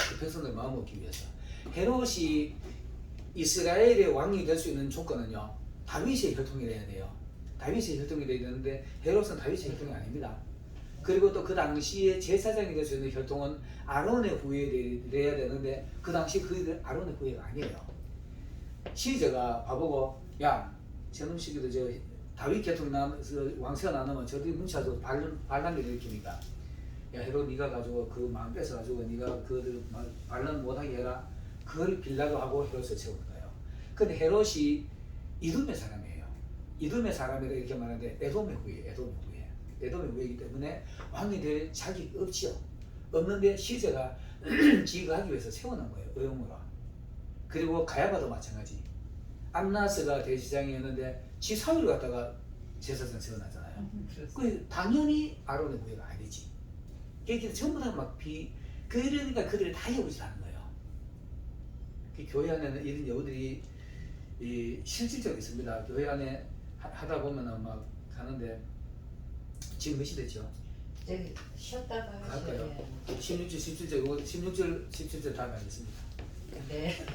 그 백성들 마음 얻기 위해서. 헤롯이 이스라엘의 왕이 될 수 있는 조건은요, 다윗의 혈통이 돼야 돼요. 다윗의 혈통이 돼야 되는데 헤롯은 다윗의 혈통이 아닙니다. 그리고 또 그 당시에 제사장이 될 수 있는 혈통은 아론의 후예돼야 되는데 그 당시 그 아론의 후예가 아니에요. 시저가 바보고, 야 저놈 시기도 저 다윗 계통 왕세가 나누면 저들이 문자도 반란을 일으키니까, 야 헤롯 네가 가지고 그 마음 뺏어가지고 네가 그들 반란 못하게 해라. 그걸 빌라도 하고 헤롯을 채우는 거예요. 근데 헤롯이 이둠의 사람이에요. 이둠의 사람이라 이렇게 말하는데 에돔의 후예이기 때문에 왕이 될 자격이 없지요. 없는데 시제가 지가 하기 위해서 세워놓은 거예요. 의용으로. 그리고 가야바도 마찬가지. 암나스가 대제사장이었는데 지 사위를 갖다가 제사장 세워놨잖아요. 그 당연히 아론의 후예가 아니지. 그러니까 전부 다 막 그러니까 그들이 다 여우짓하는 거예요. 그 교회 안에는 이런 여우들이 실질적으로 있습니다. 교회 안에 하다 보면은 막 가는데, 지금 몇 시 됐죠? 저기 쉬었다가 갈까요? 하셔야 16절, 17절 다 가겠습니다. 네.